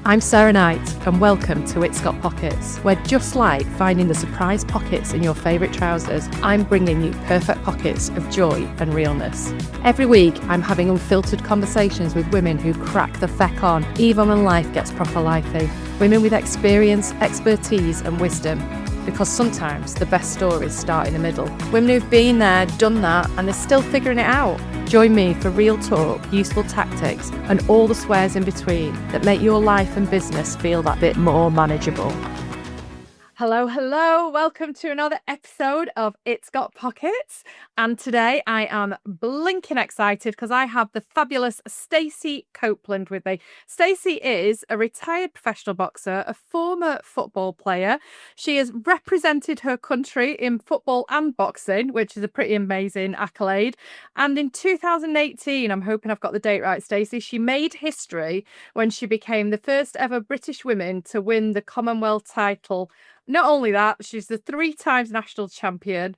I'm Sarah Knight, and welcome to It's Got Pockets, where just like finding the surprise pockets in your favourite trousers, I'm bringing you perfect pockets of joy and realness. Every week, I'm having unfiltered conversations with women who crack the feck on, even when life gets proper lifey. Women with experience, expertise and wisdom. Because sometimes the best stories start in the middle. Women who've been there, done that, and they're still figuring it out. Join me for real talk, useful tactics, and all the swears in between that make your life and business feel that bit more manageable. Hello, hello. Welcome to another episode of It's Got Pockets. And today I am blinking excited because I have the fabulous Stacey Copeland with me. Stacey is a retired professional boxer, a former football player. She has represented her country in football and boxing, which is a pretty amazing accolade. And in 2018, I'm hoping I've got the date right, Stacey, she made history when she became the first ever British woman to win the Commonwealth title. Not only that, she's the 3 times national champion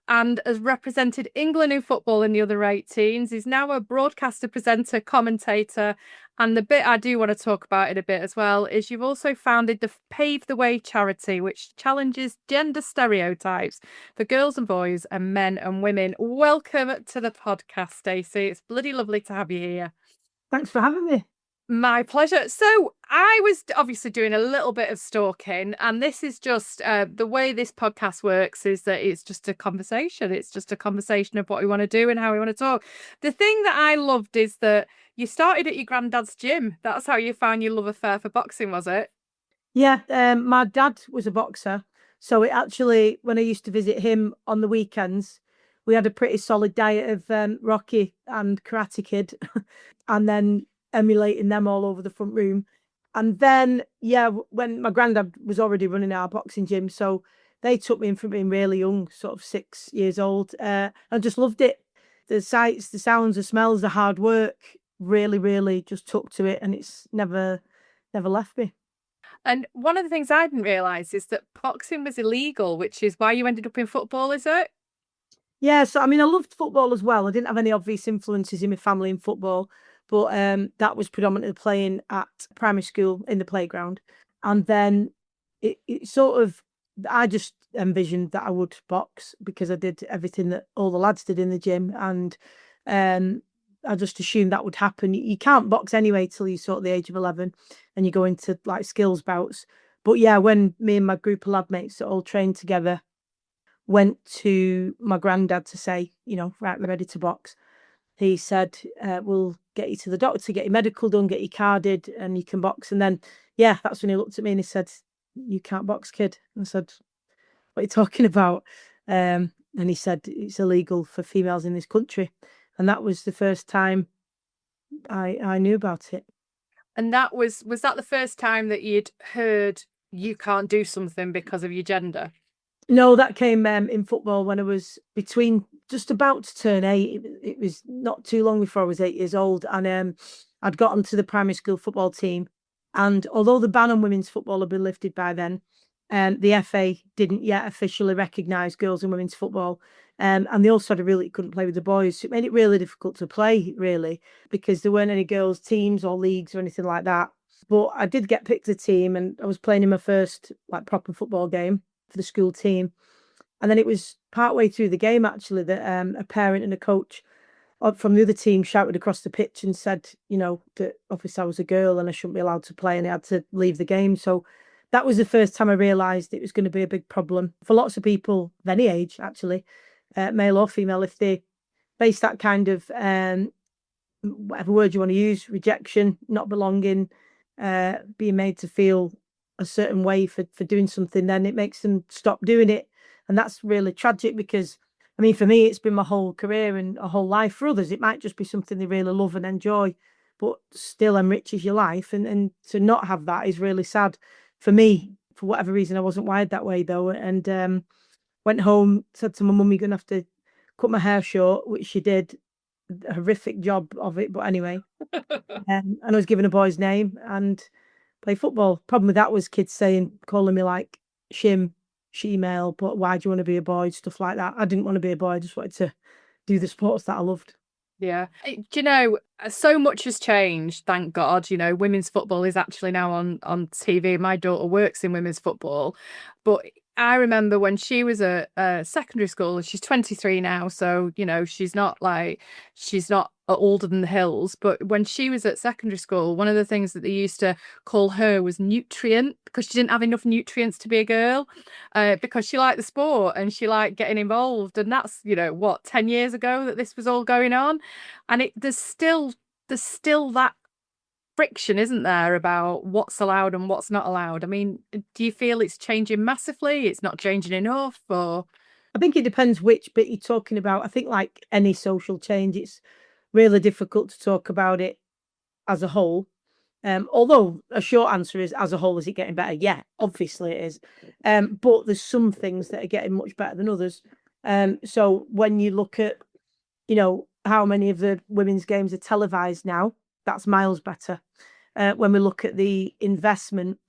and has represented England in football in the under 18s. Is now a broadcaster, presenter, commentator. And the bit I do want to talk about in a bit as well is you've also founded the Pave The Way charity, which challenges gender stereotypes for girls and boys and men and women. Welcome to the podcast, Stacey. It's bloody lovely to have you here. Thanks for having me. My pleasure. So I was obviously doing a little bit of stalking, and this is just the way this podcast works is that it's just a conversation. It's just a conversation of what we want to do and how we want to talk. The thing that I loved is that you started at your granddad's gym. That's how you found your love affair for boxing, was it? Yeah, my dad was a boxer. So it actually, when I used to visit him on the weekends, we had a pretty solid diet of Rocky and Karate Kid and then emulating them all over the front room. And then, yeah, when my granddad was already running our boxing gym, so they took me in from being really young, sort of 6 years old. I just loved it. The sights, the sounds, the smells, the hard work really, really just took to it, and it's never left me. And one of the things I didn't realise is that boxing was illegal, which is why you ended up in football, is it? Yeah, so I mean, I loved football as well. I didn't have any obvious influences in my family in football, but that was predominantly playing at primary school in the playground. And then it sort of, I just envisioned that I would box because I did everything that all the lads did in the gym. And I just assumed that would happen. You can't box anyway till you sort of the age of 11 and you go into like skills bouts. But yeah, when me and my group of lad mates that all trained together went to my granddad to say, right, we're ready to box. He said, we'll get you to the doctor, get your medical done, get you carded, and you can box. And then, yeah, that's when he looked at me and he said, you can't box, kid. And I said, what are you talking about? And he said, it's illegal for females in this country. And that was the first time I knew about it. And was that the first time that you'd heard you can't do something because of your gender? No, that came in football when I was between just about to turn 8. It was not too long before I was 8 years old, and I'd gotten to the primary school football team. And although the ban on women's football had been lifted by then, the FA didn't yet officially recognise girls and women's football. And they also had a rule that you couldn't play with the boys. So it made it really difficult to play, really, because there weren't any girls' teams or leagues or anything like that. But I did get picked to the team, and I was playing in my first like proper football game for the school team. And then it was partway through the game, actually, that a parent and a coach from the other team shouted across the pitch and said, that obviously I was a girl and I shouldn't be allowed to play and I had to leave the game. So that was the first time I realised it was going to be a big problem for lots of people of any age, actually, male or female, if they face that kind of, whatever word you want to use, rejection, not belonging, being made to feel a certain way for doing something, then it makes them stop doing it. And that's really tragic because, I mean, for me, it's been my whole career and a whole life. For others, it might just be something they really love and enjoy, but still enriches your life. And to not have that is really sad. For me, for whatever reason, I wasn't wired that way, though. And went home, said to my mum, you're going to have to cut my hair short, which she did. A horrific job of it. But anyway, and I was given a boy's name and play football. Problem with that was kids calling me like shim, she-male, but why do you want to be a boy? Stuff like that. I didn't want to be a boy. I just wanted to do the sports that I loved. Yeah. Do you know, so much has changed, thank God. You know, women's football is actually now on TV. My daughter works in women's football. But I remember when she was at secondary school, she's 23 now, so, you know, she's not older than the hills. But when she was at secondary school, one of the things that they used to call her was nutrient because she didn't have enough nutrients to be a girl, because she liked the sport and she liked getting involved. And that's, you know, what, 10 years ago that this was all going on. And there's still that friction, isn't there, about what's allowed and what's not allowed. I mean, do you feel it's changing massively? It's not changing enough, or I think it depends which bit you're talking about. I think, like any social change, it's really difficult to talk about it as a whole. Although a short answer is, as a whole, is it getting better? Yeah, obviously it is. But there's some things that are getting much better than others. So when you look at, how many of the women's games are televised now, that's miles better. When we look at the investment,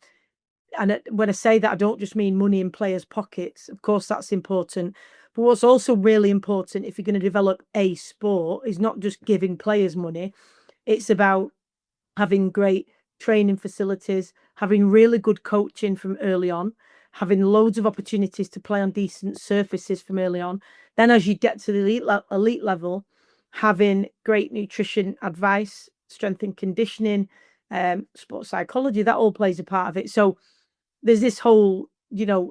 and when I say that, I don't just mean money in players' pockets. Of course, that's important. But what's also really important, if you're going to develop a sport, is not just giving players money. It's about having great training facilities, having really good coaching from early on, having loads of opportunities to play on decent surfaces from early on. Then, as you get to the elite level, having great nutrition advice, strength and conditioning, sports psychology, that all plays a part of it. So there's this whole,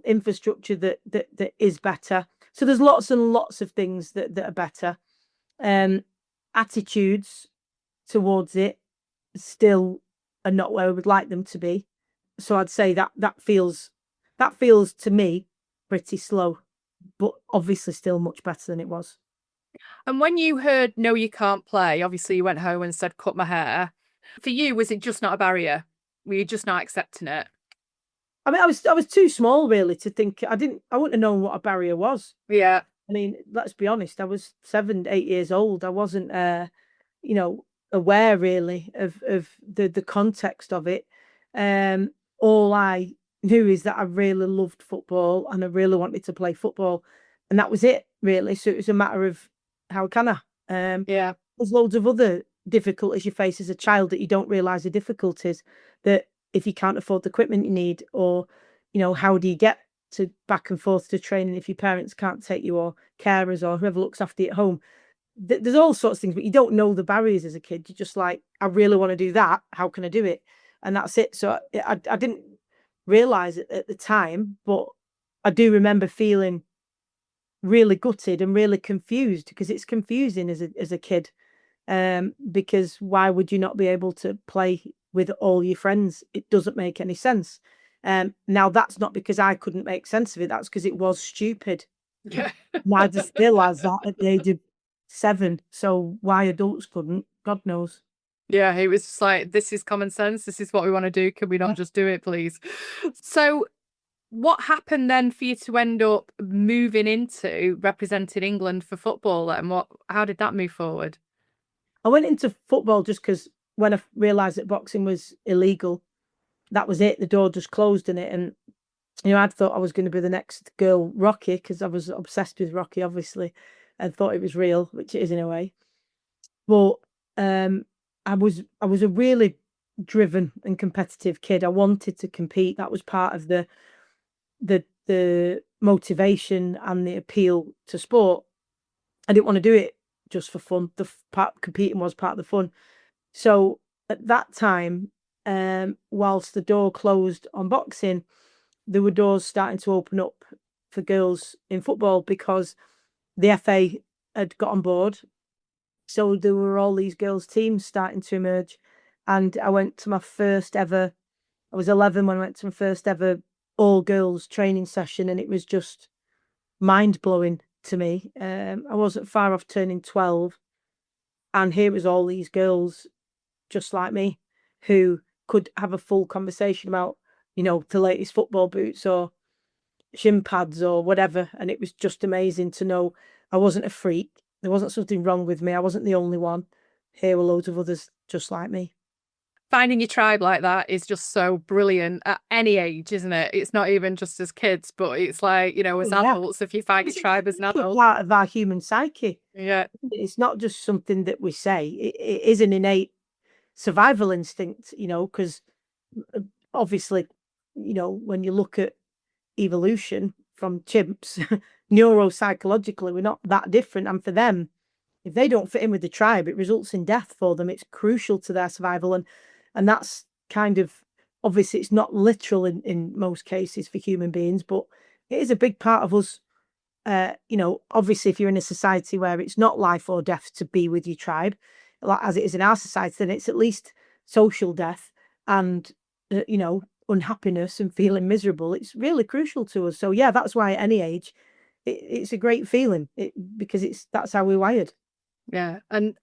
infrastructure that is better. So there's lots and lots of things that are better. Attitudes towards it still are not where I would like them to be. So I'd say that feels to me pretty slow, but obviously still much better than it was. and when you heard no, you can't play, obviously you went home and said, cut my hair. For you, was it just not a barrier? Were you just not accepting it? I mean, I was too small really to think. I wouldn't have known what a barrier was. Yeah. I mean, let's be honest. I was 7, 8 years old. I wasn't, aware really of the context of it. All I knew is that I really loved football and I really wanted to play football, and that was it really. So it was a matter of how can I? Yeah. There's loads of other difficulties you face as a child that you don't realise the difficulties, that if you can't afford the equipment you need, or how do you get to back and forth to training if your parents can't take you, or carers, or whoever looks after you at home. There's all sorts of things, but you don't know the barriers as a kid. You're just like, I really want to do that. How can I do it? And that's it. So I didn't realize it at the time, but I do remember feeling really gutted and really confused, because it's confusing as a kid. Because why would you not be able to play with all your friends? It doesn't make any sense. Now that's not because I couldn't make sense of it. That's because it was stupid. Yeah. My dad still has that at the age of 7. So why adults couldn't, God knows. Yeah, he was just like, this is common sense. This is what we want to do. Can we not just do it, please? So, what happened then for you to end up moving into representing England for football? And how did that move forward? I went into football just because when I realised that boxing was illegal, that was it. The door just closed in it. And, I'd thought I was going to be the next girl Rocky, because I was obsessed with Rocky, obviously, and thought it was real, which it is in a way. But I was a really driven and competitive kid. I wanted to compete. That was part of the motivation and the appeal to sport. I didn't want to do it just for fun. Part competing was part of the fun. So at that time, whilst the door closed on boxing, there were doors starting to open up for girls in football, because the FA had got on board. So there were all these girls' teams starting to emerge. And I went to my first ever, I was 11 when I went to my first ever all girls training session, and it was just mind blowing to me. I wasn't far off turning 12, and here was all these girls just like me who could have a full conversation about, the latest football boots or shin pads or whatever. And it was just amazing to know I wasn't a freak. There wasn't something wrong with me. I wasn't the only one. Here were loads of others just like me. finding your tribe like that is just so brilliant at any age, isn't it? It's not even just as kids, but it's like, as Yeah. adults, if you find your tribe as an It's adult. part of our human psyche. Yeah. It's not just something that we say. It is an innate survival instinct, because obviously, when you look at evolution from chimps, neuropsychologically, we're not that different. And for them, if they don't fit in with the tribe, it results in death for them. It's crucial to their survival. And that's kind of, obviously, it's not literal in most cases for human beings, but it is a big part of us. Obviously, if you're in a society where it's not life or death to be with your tribe, like as it is in our society, then it's at least social death and, unhappiness and feeling miserable. It's really crucial to us. So, yeah, that's why at any age, it's a great feeling because that's how we're wired. Yeah. And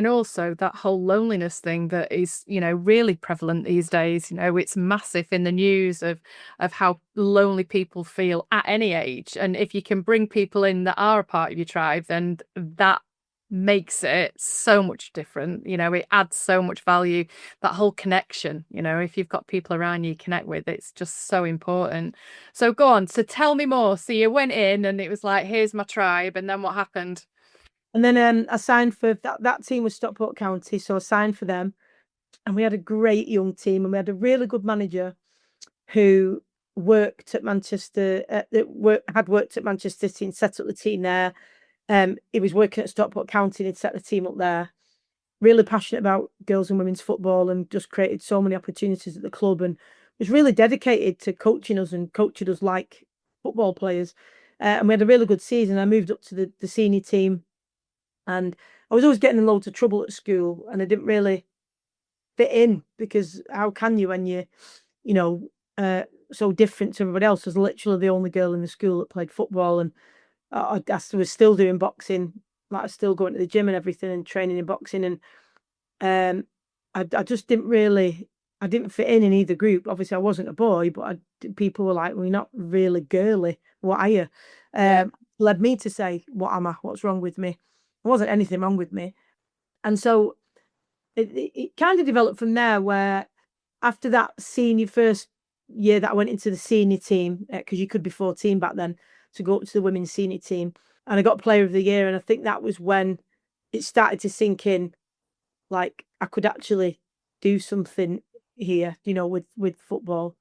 also that whole loneliness thing that is, really prevalent these days. It's massive in the news of how lonely people feel at any age. And if you can bring people in that are a part of your tribe, then that makes it so much different. It adds so much value. That whole connection, if you've got people around you connect with, it's just so important. So go on. So tell me more. So you went in and it was like, here's my tribe. And then what happened? And then I signed for that team was Stockport County, so I signed for them. And we had a great young team, and we had a really good manager who worked at Manchester, had worked at Manchester City and set up the team there. He was working at Stockport County and he'd set the team up there. Really passionate about girls and women's football and just created so many opportunities at the club and was really dedicated to coaching us and coaching us like football players. And we had a really good season. I moved up to the senior team and I was always getting in loads of trouble at school and I didn't really fit in because how can you when so different to everybody else? I was literally the only girl in the school that played football and I was still doing boxing, like I was still going to the gym and everything and training in boxing and I just I didn't fit in either group. Obviously I wasn't a boy, but people were like, well, you're not really girly. What are you? Led me to say, what am I? What's wrong with me? There wasn't anything wrong with me. And so it kind of developed from there where after that first year that I went into the senior team, because you could be 14 back then, to go up to the women's senior team. And I got player of the year. And I think that was when it started to sink in, like I could actually do something here, with football.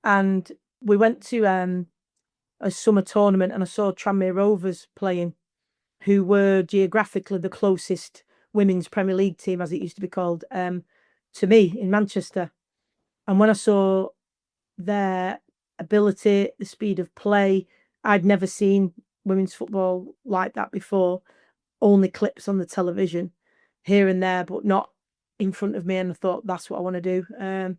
And we went to a summer tournament and I saw Tranmere Rovers playing, who were geographically the closest women's Premier League team, as it used to be called, to me in Manchester. And when I saw their ability, the speed of play, I'd never seen women's football like that before, only clips on the television here and there, but not in front of me. And I thought, that's what I want to do. And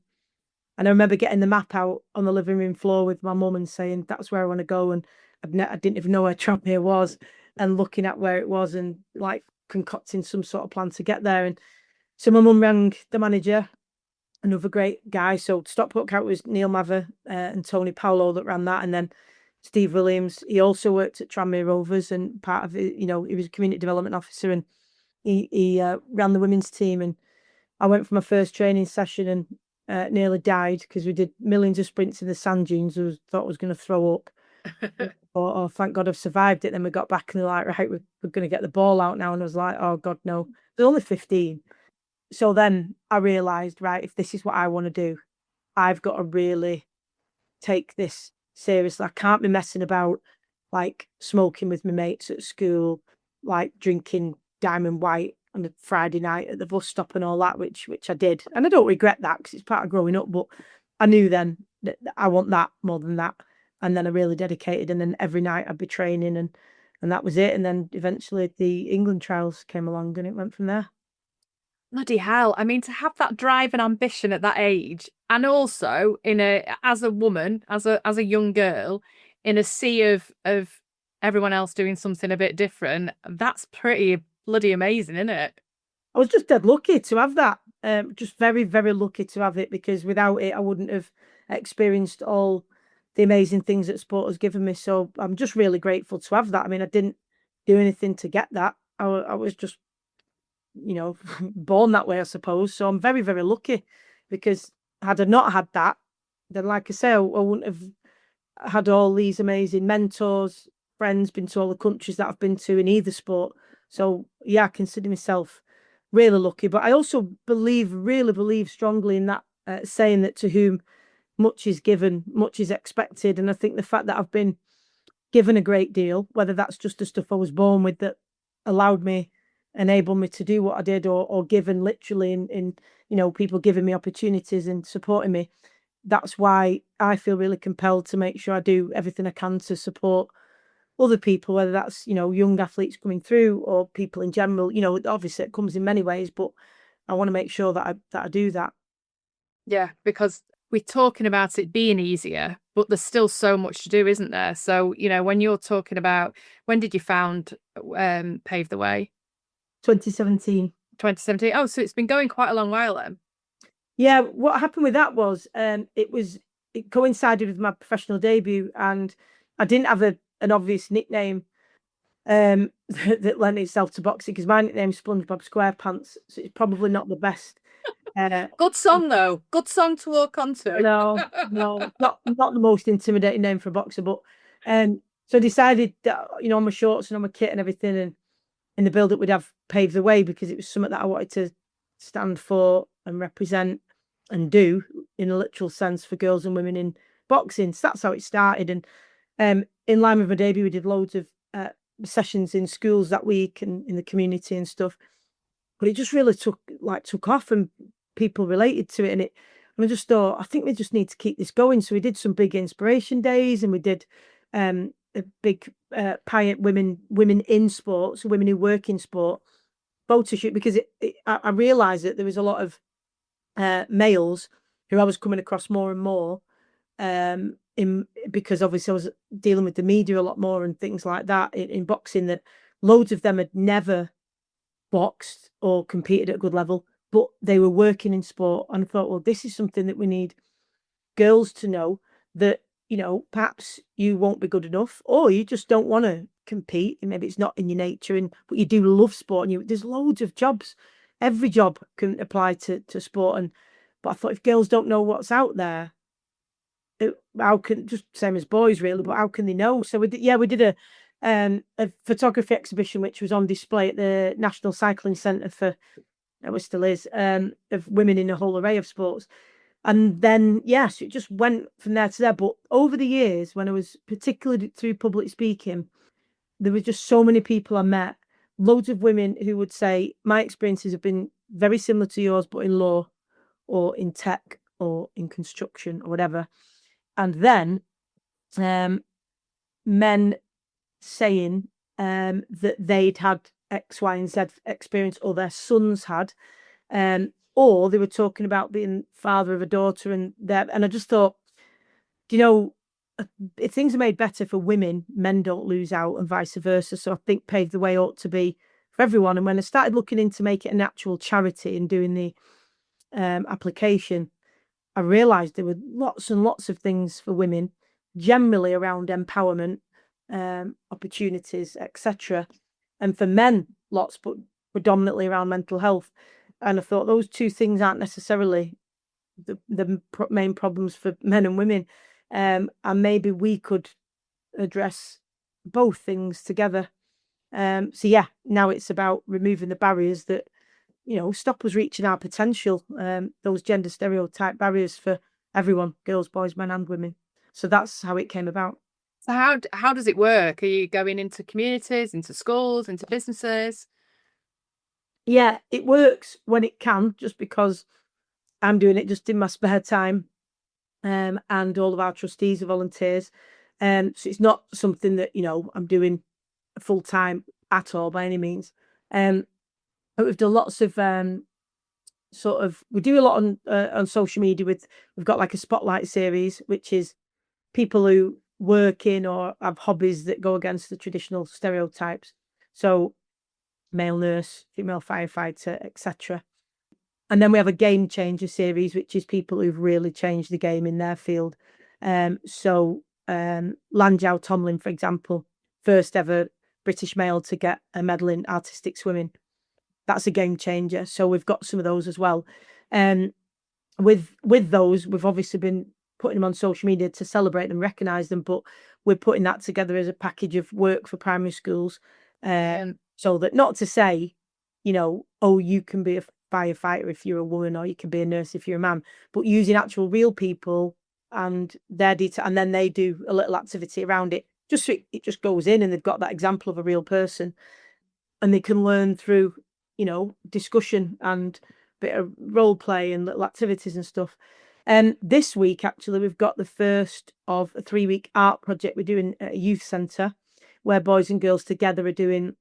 I remember getting the map out on the living room floor with my mum and saying, that's where I want to go. And I didn't even know where Tranmere was and looking at where it was and like concocting some sort of plan to get there. And so my mum rang the manager, another great guy. So Stockport County was Neil Mather and Tony Paolo that ran that. And then Steve Williams, he also worked at Tranmere Rovers and part of it, he was a community development officer and he ran the women's team. And I went for my first training session and nearly died because we did millions of sprints in the sand dunes. I thought I was going to throw up. Oh, thank God I've survived it. Then we got back and they're like, right, we're going to get the ball out now. And I was like, oh God, no. They're only 15. So then I realised, right, if this is what I want to do, I've got to really take this seriously. I can't be messing about like smoking with my mates at school, like drinking Diamond White on a Friday night at the bus stop and all that, which I did. And I don't regret that because it's part of growing up, but I knew then that I want that more than that. And then I really dedicated and then every night I'd be training and that was it. And then eventually the England trials came along and it went from there. Bloody hell. I mean, to have that drive and ambition at that age, and also as a woman, as a young girl, in a sea of everyone else doing something a bit different, that's pretty bloody amazing, isn't it? I was just dead lucky to have that. Just very, very lucky to have it because without it, I wouldn't have experienced all the amazing things that sport has given me. So I'm just really grateful to have that. I mean, I didn't do anything to get that. I was just born that way, I suppose. So I'm very, very lucky, because had I not had that, then, like I say, I wouldn't have had all these amazing mentors, friends, been to all the countries that I've been to in either sport. So yeah, I consider myself really lucky. But I also really believe strongly in that saying that to whom much is given, much is expected. And I think the fact that I've been given a great deal, whether that's just the stuff I was born with that allowed me, enabled me to do what I did, or given literally in people giving me opportunities and supporting me. That's why I feel really compelled to make sure I do everything I can to support other people, whether that's, young athletes coming through or people in general. Obviously it comes in many ways, but I want to make sure that I do that. Yeah, because we're talking about it being easier, but there's still so much to do, isn't there? So, when you're talking about, when did you found Pave the Way? 2017. 2017. Oh, so it's been going quite a long while then. Yeah, what happened with that was it coincided with my professional debut, and I didn't have an obvious nickname that lent itself to boxing, because my nickname's SpongeBob SquarePants, so it's probably not the best. Good song though. Good song to walk onto. No, not the most intimidating name for a boxer, but so I decided that, on my shorts and on my kit and everything, and in the build up we'd have Pave the Way, because it was something that I wanted to stand for and represent and do, in a literal sense, for girls and women in boxing. So that's how it started. And in line with my debut, we did loads of sessions in schools that week and in the community and stuff. But it just really took off, and people related to it. And I just thought, I think we just need to keep this going. So we did some big inspiration days, and we did a big women in sport, so women who work in sport, photo shoot, because I realised that there was a lot of males who I was coming across more and more, because obviously I was dealing with the media a lot more and things like that in boxing, that loads of them had never boxed or competed at a good level, but they were working in sport. And I thought, well, this is something that we need girls to know, that perhaps you won't be good enough, or you just don't want to compete, and maybe it's not in your nature, but you do love sport, and there's loads of jobs. Every job can apply to sport, but I thought, if girls don't know what's out there, how can, just same as boys really, but how can they know? So we did a photography exhibition, which was on display at the National Cycling Centre for, it still is, of women in a whole array of sports. And then, yes, it just went from there to there. But over the years, when I was particularly through public speaking, there were just so many people I met, loads of women who would say, my experiences have been very similar to yours, but in law or in tech or in construction or whatever. And then men saying that they'd had X, Y, and Z experience, or their sons had, or they were talking about being father of a daughter, and I just thought, if things are made better for women, men don't lose out, and vice versa. So I think Pave the Way ought to be for everyone. And when I started looking into make it an actual charity and doing the application, I realised there were lots and lots of things for women, generally around empowerment, opportunities, etc. And for men, lots, but predominantly around mental health. And I thought those two things aren't necessarily the main problems for men and women. And maybe we could address both things together. So yeah, now it's about removing the barriers that, stop us reaching our potential, those gender stereotype barriers for everyone, girls, boys, men and women. So that's how it came about. So how does it work? Are you going into communities, into schools, into businesses? Yeah, it works when it can, just because I'm doing it just in my spare time, and all of our trustees are volunteers. So it's not something that, I'm doing full time at all by any means. But we've done lots of we do a lot on social media. We've got like a spotlight series, which is people who work in or have hobbies that go against the traditional stereotypes. So male nurse, female firefighter, etc. And then we have a game changer series, which is people who've really changed the game in their field. So Lanjao Tomlin, for example, first ever British male to get a medal in artistic swimming. that's a game changer. So we've got some of those as well. With those, we've obviously been putting them on social media to celebrate and recognise them, but we're putting that together as a package of work for primary schools. So that, not to say, oh, you can be a firefighter if you're a woman, or you can be a nurse if you're a man, but using actual real people and their detail, and then they do a little activity around it. Just so it just goes in, and they've got that example of a real person, and they can learn through, discussion and bit of role play and little activities and stuff. And this week, actually, we've got the first of a 3-week art project we're doing at a youth centre, where boys and girls together are doing.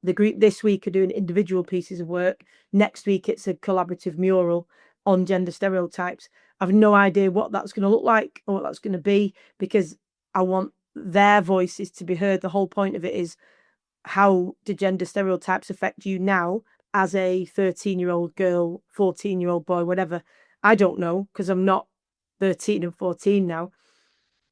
The group this week are doing individual pieces of work. Next week, it's a collaborative mural on gender stereotypes. I've no idea what that's going to look like or what that's going to be, because I want their voices to be heard. The whole point of it is, how do gender stereotypes affect you now as a 13-year-old girl, 14-year-old boy, whatever? I don't know, because I'm not 13 and 14 now.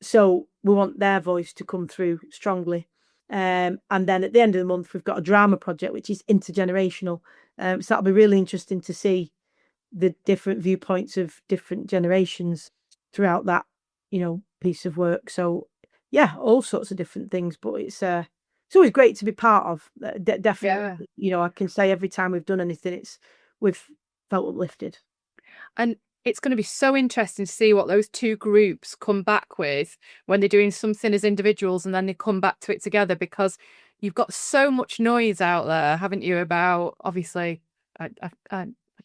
So we want their voice to come through strongly. And then at the end of the month, we've got a drama project, which is intergenerational. So that'll be really interesting to see the different viewpoints of different generations throughout that, piece of work. So yeah, all sorts of different things, but it's always great to be part of. Definitely, I can say every time we've done anything, we've felt uplifted. And it's going to be so interesting to see what those two groups come back with when they're doing something as individuals, and then they come back to it together, because you've got so much noise out there, haven't you, about, obviously, I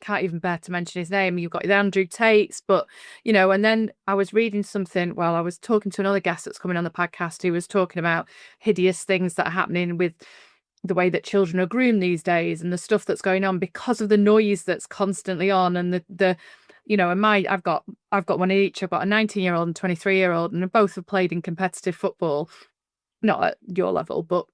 can't even bear to mention his name. You've got the Andrew Tates, but, and then I was reading something, I was talking to another guest that's coming on the podcast, who was talking about hideous things that are happening with the way that children are groomed these days, and the stuff that's going on because of the noise that's constantly on, and the and I've got one each. I've got a 19-year-old and 23-year-old, and both have played in competitive football, not at your level, but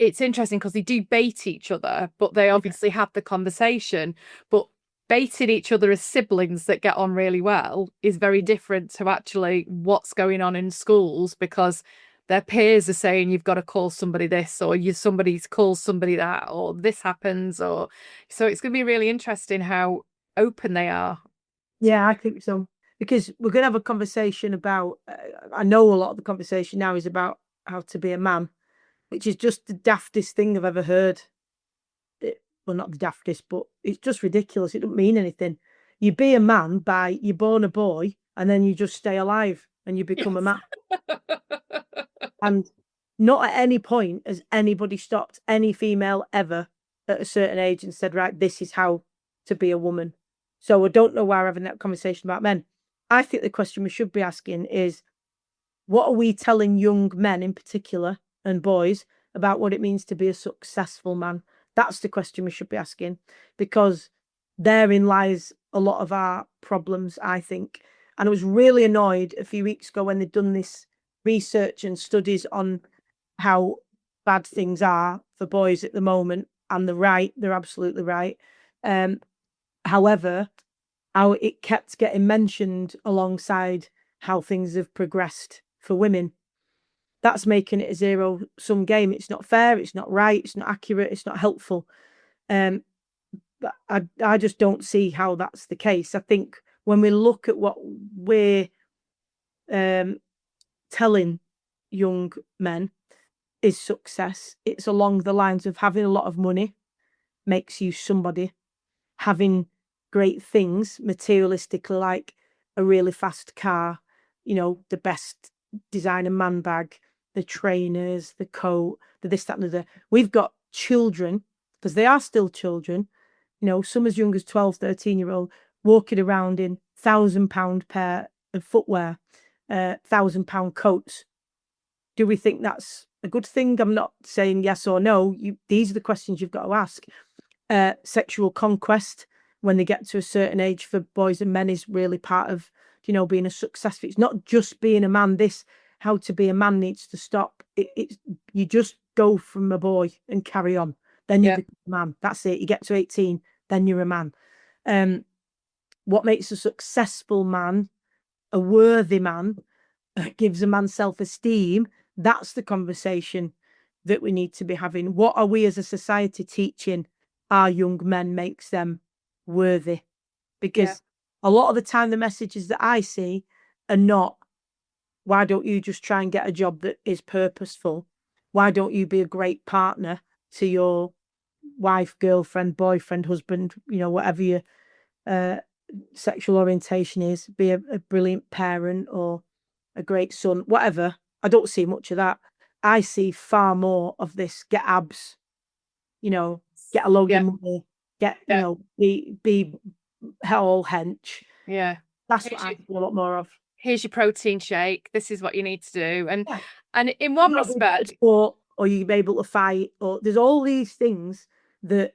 it's interesting because they do bait each other, but they obviously have the conversation. But baiting each other as siblings that get on really well is very different to actually what's going on in schools, because their peers are saying you've got to call somebody this, or somebody's calls somebody that, or this happens, or so it's going to be really interesting how open they are. Yeah, I think so, because we're going to have a conversation about, I know a lot of the conversation now is about how to be a man, which is just the daftest thing I've ever heard. Well, not the daftest, but it's just ridiculous. It doesn't mean anything. You be a man you're born a boy, and then you just stay alive and you become a man. And not at any point has anybody stopped any female ever at a certain age and said, right, this is how to be a woman. So I don't know why we're having that conversation about men. I think the question we should be asking is, what are we telling young men in particular, and boys, about what it means to be a successful man? That's the question we should be asking, because therein lies a lot of our problems, I think. And I was really annoyed a few weeks ago when they'd done this research and studies on how bad things are for boys at the moment, and they're absolutely right. However, how it kept getting mentioned alongside how things have progressed for women. That's making it a zero-sum game. It's not fair, it's not right, it's not accurate, it's not helpful. But I just don't see how that's the case. I think when we look at what we're telling young men is success, it's along the lines of having a lot of money makes you somebody, having great things materialistically, like a really fast car, the best designer man bag, the trainers, the coat, the this, that, and the other. We've got children, because they are still children, some as young as 12, 13-year-old, walking around in £1,000 pair of footwear, £1,000 coats. Do we think that's a good thing? I'm not saying yes or no. These are the questions you've got to ask. Sexual conquest, when they get to a certain age, for boys and men, is really part of, being a success. It's not just being a man. This how to be a man needs to stop. You just go from a boy and carry on. Then you become a man. That's it. You get to 18, then you're a man. What makes a successful man, a worthy man, gives a man self-esteem? That's the conversation that we need to be having. What are we as a society teaching our young men makes them worthy. Because a lot of the time, the messages that I see are not, why don't you just try and get a job that is purposeful? Why don't you be a great partner to your wife, girlfriend, boyfriend, husband, whatever your sexual orientation is, be a brilliant parent or a great son, whatever. I don't see much of that. I see far more of this: get abs, get a load of money, get, be all hench. Yeah. That's what I see a lot more of. Here's your protein shake. This is what you need to do. And in one respect, or you be able to fight, or there's all these things that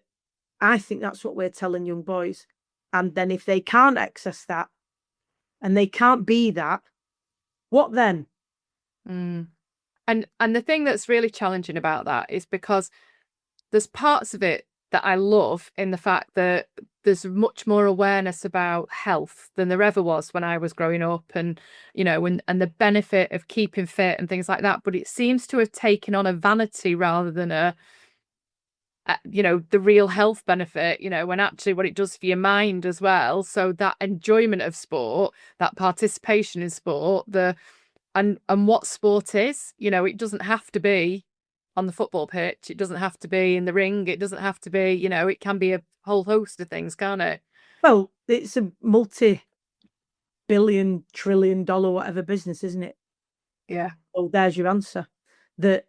I think that's what we're telling young boys. And then if they can't access that and they can't be that, what then? And the thing that's really challenging about that is because there's parts of it that I love in the fact that there's much more awareness about health than there ever was when I was growing up, and and the benefit of keeping fit and things like that. But it seems to have taken on a vanity rather than the real health benefit, when actually what it does for your mind as well. So that enjoyment of sport, that participation in sport, and what sport is, it doesn't have to be on the football pitch. It doesn't have to be in the ring. It doesn't have to be, it can be a whole host of things, can't it? Well, it's a multi-billion, trillion-dollar, whatever business, isn't it? Yeah. So there's your answer. That,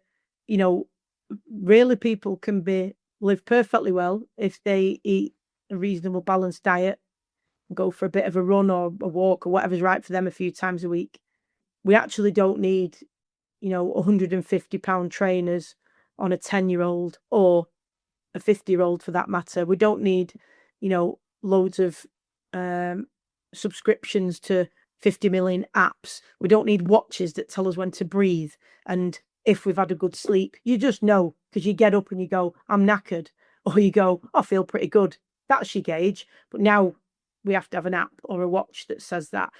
really people can live perfectly well if they eat a reasonable balanced diet, go for a bit of a run or a walk or whatever's right for them a few times a week. We actually don't need, 150-pound trainers on a 10-year-old or a 50-year-old for that matter. We don't need, loads of subscriptions to 50 million apps. We don't need watches that tell us when to breathe and if we've had a good sleep. You just know, because you get up and you go, I'm knackered, or you go, I feel pretty good. That's your gauge. But now we have to have an app or a watch that says that.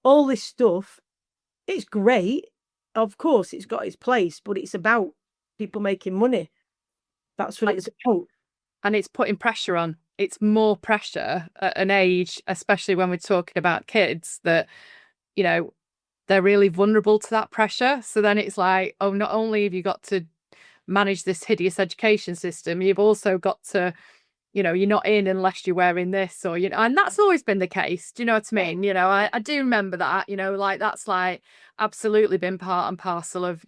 All this stuff, it's great. Of course, it's got its place, but it's about people making money. That's what it's about. And it's putting pressure on. It's more pressure at an age, especially when we're talking about kids, that, they're really vulnerable to that pressure. So then it's like, oh, not only have you got to manage this hideous education system, you've also got to, you're not in unless you're wearing this, or, and that's always been the case. Do you know what I mean? I do remember that, like that's like absolutely been part and parcel of,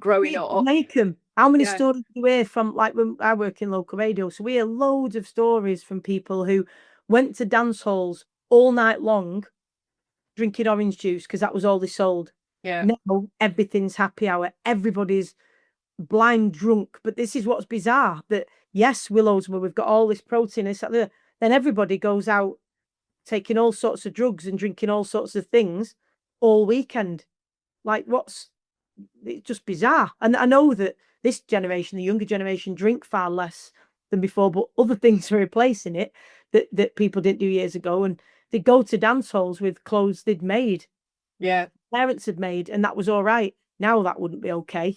growing up. Make them. How many stories do you hear from, like, when I work in local radio? So we hear loads of stories from people who went to dance halls all night long drinking orange juice because that was all they sold. Yeah. Now everything's happy hour. Everybody's blind drunk. But this is what's bizarre, that yes, Willows, where we've got all this protein, then everybody goes out taking all sorts of drugs and drinking all sorts of things all weekend. Like, it's just bizarre. And I know that this generation, the younger generation, drink far less than before, but other things are replacing it that people didn't do years ago. And they go to dance halls with clothes they'd made. Yeah. Parents had made, and that was all right. Now that wouldn't be okay.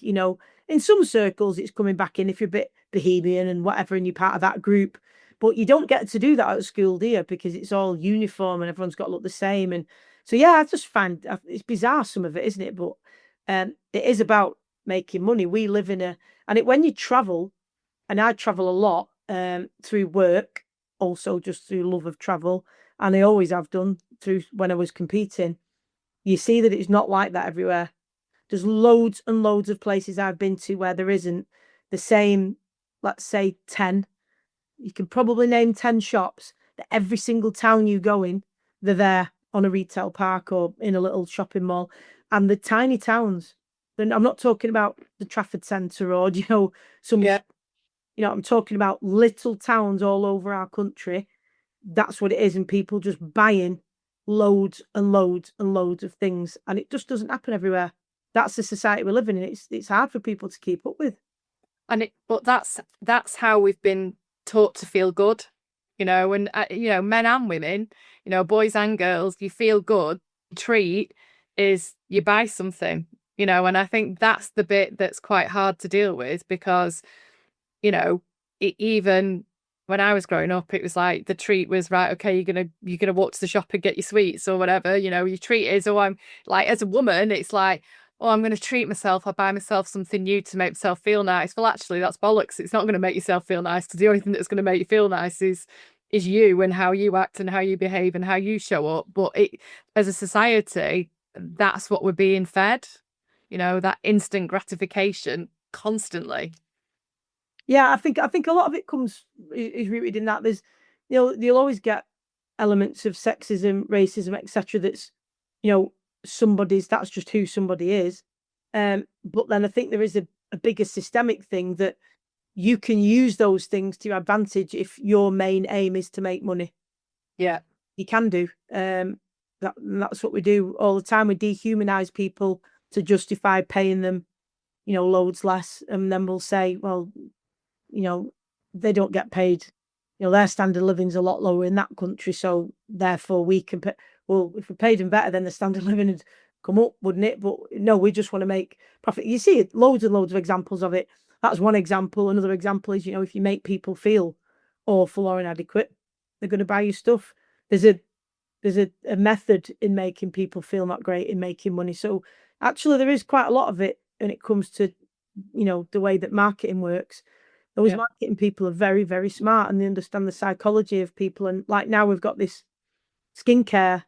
In some circles, it's coming back in if you're a bit bohemian and whatever, and you're part of that group. But you don't get to do that at school, do you? Because it's all uniform and everyone's got to look the same. And so, yeah, I just find it's bizarre, some of it, isn't it? But it is about making money. We live when you travel, and I travel a lot through work, also just through love of travel, and I always have done through when I was competing. You see that it's not like that everywhere. There's loads and loads of places I've been to where there isn't the same, let's say 10. You can probably name 10 shops that every single town you go in, they're there on a retail park or in a little shopping mall. And the tiny towns, then I'm not talking about the Trafford Centre or, I'm talking about little towns all over our country. That's what it is. And people just buying loads and loads and loads of things. And it just doesn't happen everywhere. That's the society we're living in. It's hard for people to keep up with. But that's how we've been taught to feel good, and men and women, boys and girls. You feel good. Treat is you buy something, and I think that's the bit that's quite hard to deal with, because even when I was growing up, it was like the treat was right. Okay, you're gonna walk to the shop and get your sweets or whatever. You know, your treat is. Or I'm like, as a woman, it's like, oh, I'm gonna treat myself. I buy myself something new to make myself feel nice. Well, actually, that's bollocks. It's not gonna make yourself feel nice because the only thing that's gonna make you feel nice is you and how you act and how you behave and how you show up. But it, as a society, that's what we're being fed. You know, that instant gratification constantly. Yeah, I think a lot of it is rooted in that. There's, you'll always get elements of sexism, racism, etc. That's, that's just who somebody is. But then I think there is a bigger systemic thing that you can use those things to your advantage if your main aim is to make money. Yeah. You can do. That's what we do all the time. We dehumanize people to justify paying them, loads less, and then we'll say, well, they don't get paid. Their standard of living's a lot lower in that country, so therefore we can pay. Well, if we paid them better, then the standard of living would come up, wouldn't it? But no, we just want to make profit. You see loads and loads of examples of it. That's one example. Another example is, if you make people feel awful or inadequate, they're going to buy you stuff. There's a method in making people feel not great in making money. So actually, there is quite a lot of it when it comes to, the way that marketing works. Those marketing people are very, very smart, and they understand the psychology of people. And like now we've got these skincare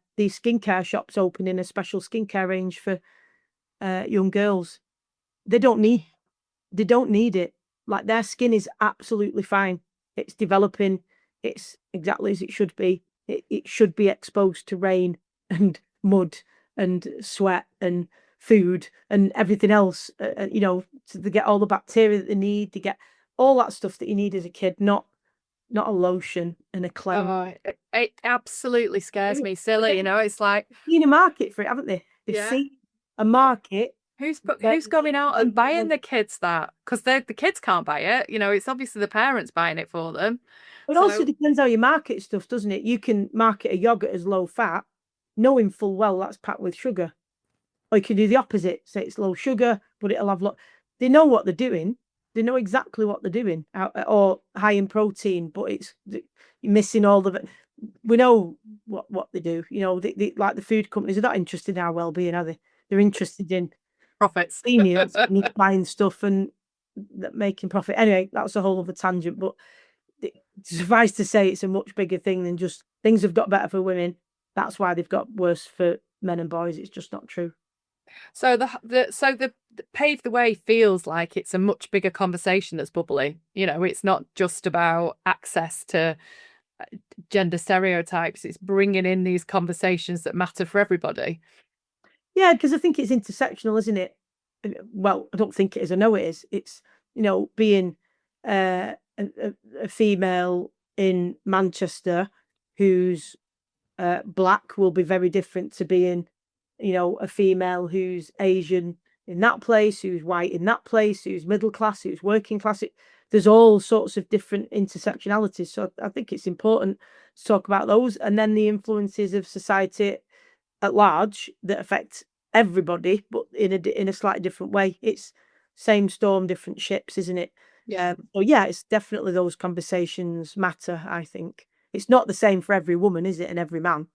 shops opening a special skincare range for young girls. They don't need it. Like their skin is absolutely fine. It's developing. It's exactly as it should be. It should be exposed to rain and mud and sweat and food and everything else, to get all the bacteria that they need, to get all that stuff that you need as a kid, not a lotion and a cleanse. Oh, it absolutely scares me silly, it's like, seen a market for it, haven't they? They've seen a market. Who's going out and buying the kids that? Because the kids can't buy it. It's obviously the parents buying it for them. It also depends how you market stuff, doesn't it? You can market a yogurt as low fat, knowing full well that's packed with sugar. Or you can do the opposite, say it's low sugar, but it'll have They know what they're doing. They know exactly what they're doing, or high in protein, but it's missing all of it. We know what they do. They, like the food companies are not interested in our well-being, are they? They're interested in profits, convenience, and buying stuff and making profit. Anyway, that's a whole other tangent. But suffice to say, it's a much bigger thing than just things have got better for women. That's why they've got worse for men and boys. It's just not true. So the Pave the Way feels like it's a much bigger conversation that's bubbling. It's not just about access to gender stereotypes. It's bringing in these conversations that matter for everybody. Yeah, because I think it's intersectional, isn't it? Well, I don't think it is. I know it is. It's, being a female in Manchester who's black will be very different to being, a female who's Asian in that place, who's white in that place, who's middle class, who's working class. There's all sorts of different intersectionalities. So I think it's important to talk about those, and then the influences of society at large that affect everybody, but in a slightly different way. It's same storm, different ships, isn't it? Yeah. So yeah, it's definitely those conversations matter. I think it's not the same for every woman, is it, and every man.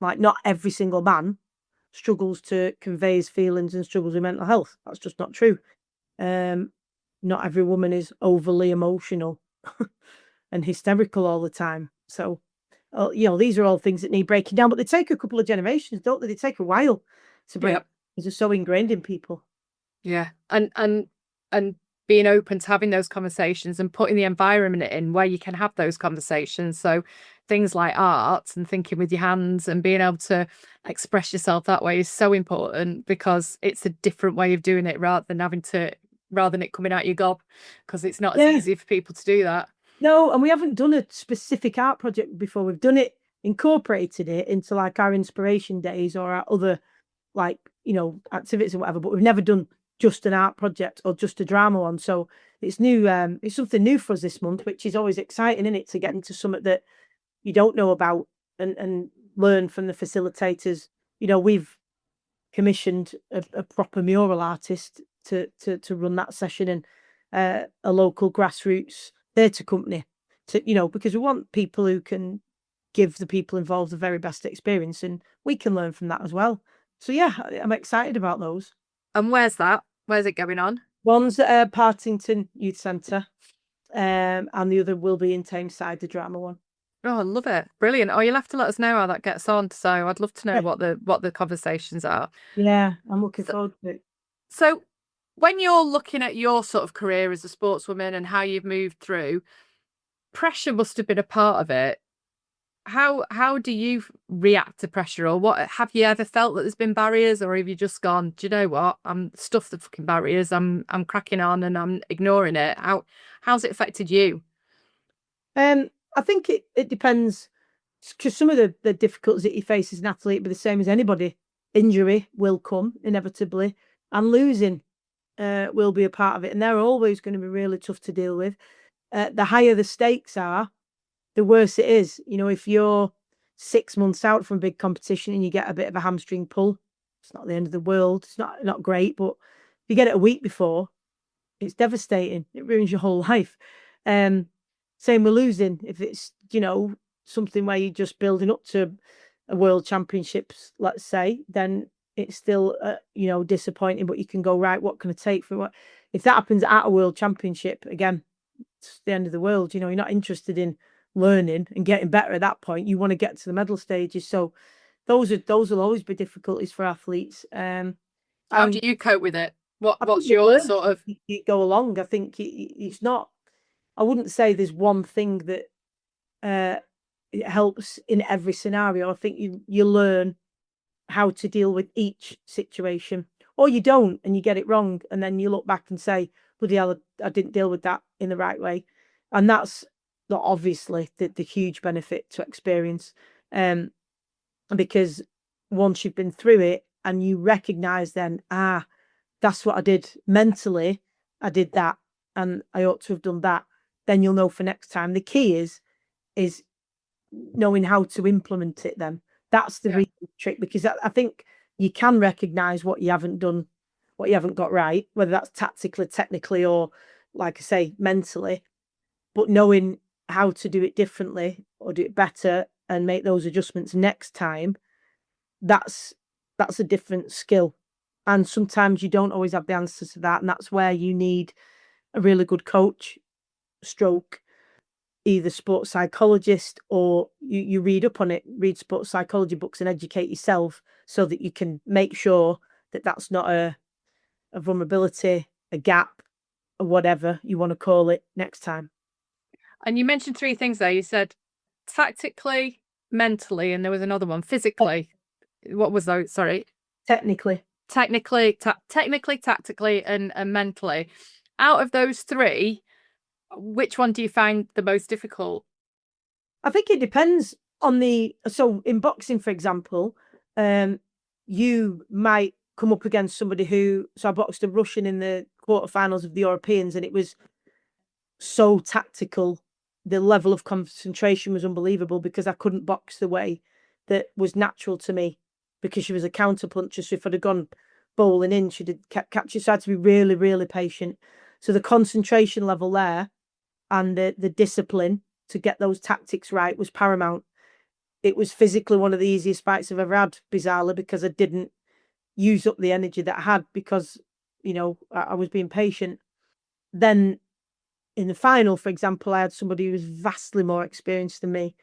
Like not every single man struggles to convey his feelings and struggles with mental health. That's just not true. Not every woman is overly emotional and hysterical all the time. So, these are all things that need breaking down, but they take a couple of generations, don't they? They take a while to break. Because they're so ingrained in people. Yeah, and being open to having those conversations and putting the environment in where you can have those conversations. So things like art and thinking with your hands and being able to express yourself that way is so important, because it's a different way of doing it rather than it coming out your gob, because it's not as easy for people to do that. No, and we haven't done a specific art project before. We've done it, incorporated it into like our inspiration days or our other activities or whatever, but we've never done just an art project or just a drama one. So it's new. It's something new for us this month, which is always exciting, isn't it, to get into something that you don't know about and learn from the facilitators. We've commissioned a proper mural artist to run that session, and a local grassroots theatre company to, because we want people who can give the people involved the very best experience, and we can learn from that as well. So yeah, I'm excited about those. And where's that? Where's it going on? One's at Partington Youth Centre, and the other will be in Tameside, the drama one. Oh, I love it. Brilliant. Oh, you'll have to let us know how that gets on. So I'd love to know what the conversations are. Yeah, I'm looking forward to it. So when you're looking at your sort of career as a sportswoman and how you've moved through, pressure must have been a part of it. How do you react to pressure, or what have you ever felt that there's been barriers, or have you just gone, do you know what? I'm stuffed the fucking barriers. I'm cracking on and I'm ignoring it. How's it affected you? I think it depends, because some of the difficulties that you face as an athlete be the same as anybody. Injury will come inevitably, and losing will be a part of it, and they're always going to be really tough to deal with. The higher the stakes are, the worse it is. If you're 6 months out from a big competition and you get a bit of a hamstring pull, it's not the end of the world. It's not great, but if you get it a week before, it's devastating. It ruins your whole life. Same with losing. If it's, something where you're just building up to a world championships, let's say, then it's still, disappointing, but you can go, right, what can I take from what? If that happens at a world championship, again, it's the end of the world. You're not interested in learning and getting better at that point. You want to get to the medal stages. So those will always be difficulties for athletes. How do you cope with it? What's your your sort of... You go along. I think it's not, I wouldn't say there's one thing that it helps in every scenario. I think you learn how to deal with each situation, or you don't and you get it wrong, and then you look back and say, bloody hell, I didn't deal with that in the right way. And that's not obviously the huge benefit to experience, because once you've been through it and you recognize, then that's what I did mentally, I did that and I ought to have done that, then you'll know for next time. The key is knowing how to implement it. Then that's the real trick, because I think you can recognize what you haven't done, what you haven't got right, whether that's tactically, technically, or, like I say, mentally. But knowing how to do it differently or do it better and make those adjustments next time, that's a different skill. And sometimes you don't always have the answers to that, and that's where you need a really good coach stroke either sports psychologist, or you read up on it, read sports psychology books and educate yourself so that you can make sure that that's not a vulnerability, a gap, or whatever you want to call it next time. And you mentioned three things there. You said tactically, mentally, and there was another one, physically. What was those? Sorry. Technically, tactically, and mentally. Out of those three, which one do you find the most difficult? I think it depends on so in boxing, for example, you might come up against somebody so I boxed a Russian in the quarterfinals of the Europeans, and it was so tactical. The level of concentration was unbelievable because I couldn't box the way that was natural to me, because she was a counter puncher. So if I'd have gone bowling in, she'd have kept catching. So I had to be really, really patient. So the concentration level there and the discipline to get those tactics right was paramount. It was physically one of the easiest fights I've ever had, bizarrely, because I didn't use up the energy that I had because, I was being patient. Then in the final, for example, I had somebody who was vastly more experienced than me.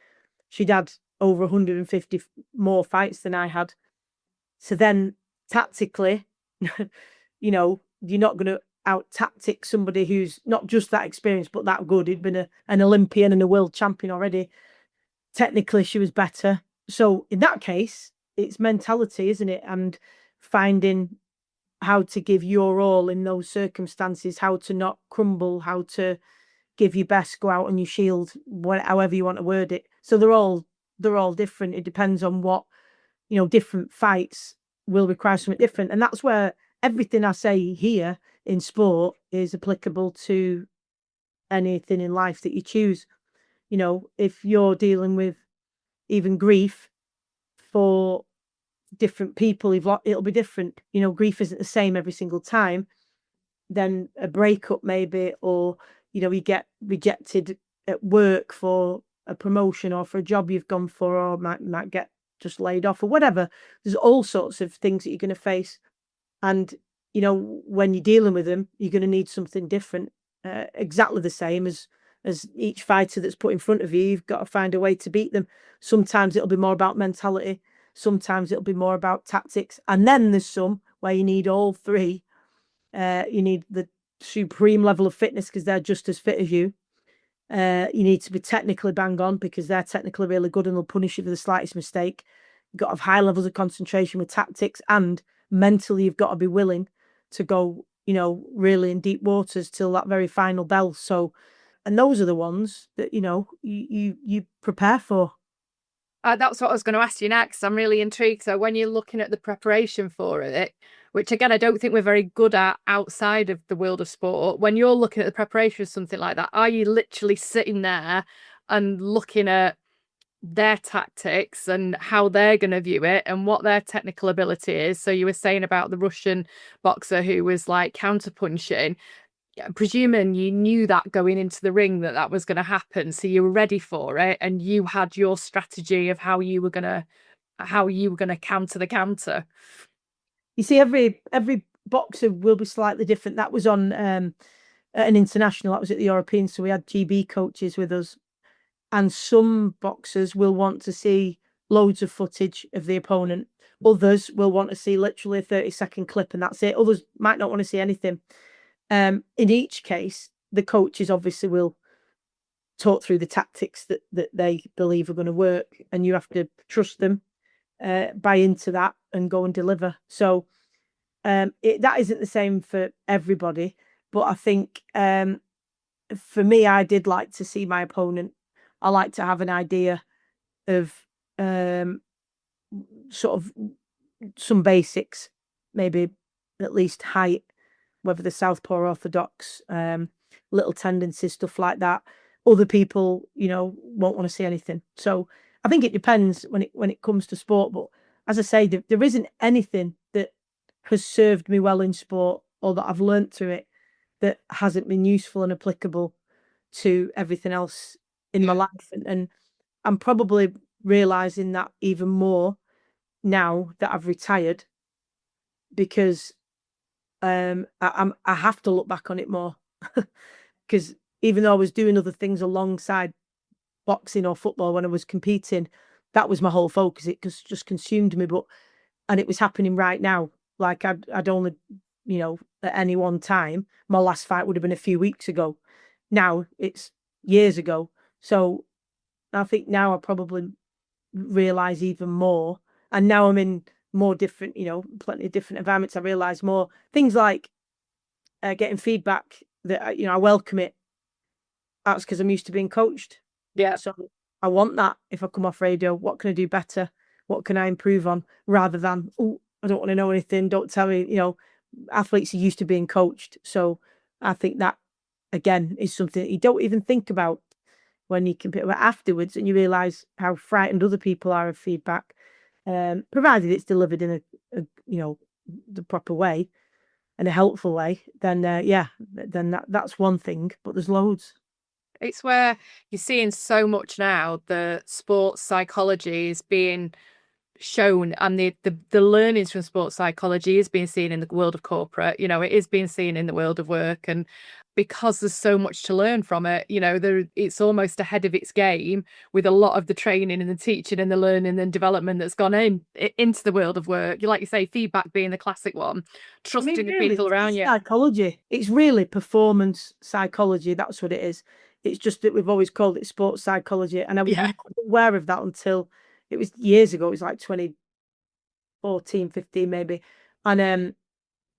She'd had over 150 more fights than I had. So then tactically, you're not going to out tactic somebody who's not just that experienced but that good. He'd been an Olympian and a world champion already. Technically she was better. So in that case, it's mentality, isn't it? And finding how to give your all in those circumstances, how to not crumble, how to give your best, go out on your shield, however you want to word it. So they're all different. It depends on what, different fights will require something different. And that's where everything I say here in sport is applicable to anything in life that you choose. If you're dealing with even grief, for different people, it'll be different. Grief isn't the same every single time. Then a breakup maybe, or you get rejected at work for a promotion or for a job you've gone for, or might get just laid off or whatever. There's all sorts of things that you're going to face. And, when you're dealing with them, you're going to need something different, exactly the same as each fighter that's put in front of you. You've got to find a way to beat them. Sometimes it'll be more about mentality. Sometimes it'll be more about tactics. And then there's some where you need all three. You need the supreme level of fitness because they're just as fit as you. You need to be technically bang on because they're technically really good and they'll punish you for the slightest mistake. You've got to have high levels of concentration with tactics, and mentally you've got to be willing to go, really in deep waters till that very final bell. So, and those are the ones that, you prepare for. That's what I was going to ask you next. I'm really intrigued. So when you're looking at the preparation for it, which again, I don't think we're very good at outside of the world of sport, when you're looking at the preparation of something like that, are you literally sitting there and looking at their tactics and how they're going to view it and what their technical ability is? So you were saying about the Russian boxer who was like counterpunching. Yeah, presuming you knew that going into the ring that was going to happen, so you were ready for it, and you had your strategy of how you were going to counter the counter. You see, every boxer will be slightly different. That was on at an international. That was at the European, so we had GB coaches with us, and some boxers will want to see loads of footage of the opponent. Others will want to see literally a 30-second clip, and that's it. Others might not want to see anything. In each case, the coaches obviously will talk through the tactics that they believe are going to work, and you have to trust them, buy into that, and go and deliver. So that isn't the same for everybody, but I think for me, I did like to see my opponent. I like to have an idea of sort of some basics, maybe at least height, whether the southpaw or orthodox, little tendencies, stuff like that. Other people, won't want to see anything. So I think it depends when it comes to sport. But as I say, there isn't anything that has served me well in sport or that I've learnt through it that hasn't been useful and applicable to everything else in my life. And I'm probably realising that even more now that I've retired, because I have to look back on it more, because even though I was doing other things alongside boxing or football when I was competing, that was my whole focus. It just consumed me. And it was happening right now. Like I'd only, at any one time, my last fight would have been a few weeks ago. Now it's years ago. So I think now I probably realise even more. And now I'm in more different, plenty of different environments. I realise more things like getting feedback that, I welcome it. That's because I'm used to being coached. Yeah. So I want that if I come off radio. What can I do better? What can I improve on? Rather than, oh, I don't want to know anything. Don't tell me, athletes are used to being coached. So I think that, again, is something that you don't even think about when you compare afterwards, and you realise how frightened other people are of feedback, provided it's delivered in the proper way and a helpful way. Then that's one thing. But there's loads. It's where you're seeing so much now. The sports psychology is being shown, and the learnings from sports psychology is being seen in the world of corporate. It is being seen in the world of work, and because there's so much to learn from it, it's almost ahead of its game with a lot of the training and the teaching and the learning and development that's gone into the world of work. Like you say, feedback being the classic one, trusting the people around you. Psychology. It's really performance psychology. That's what it is. It's just that we've always called it sports psychology, and I was aware of that until it was years ago. It was like 2014, 15 maybe. And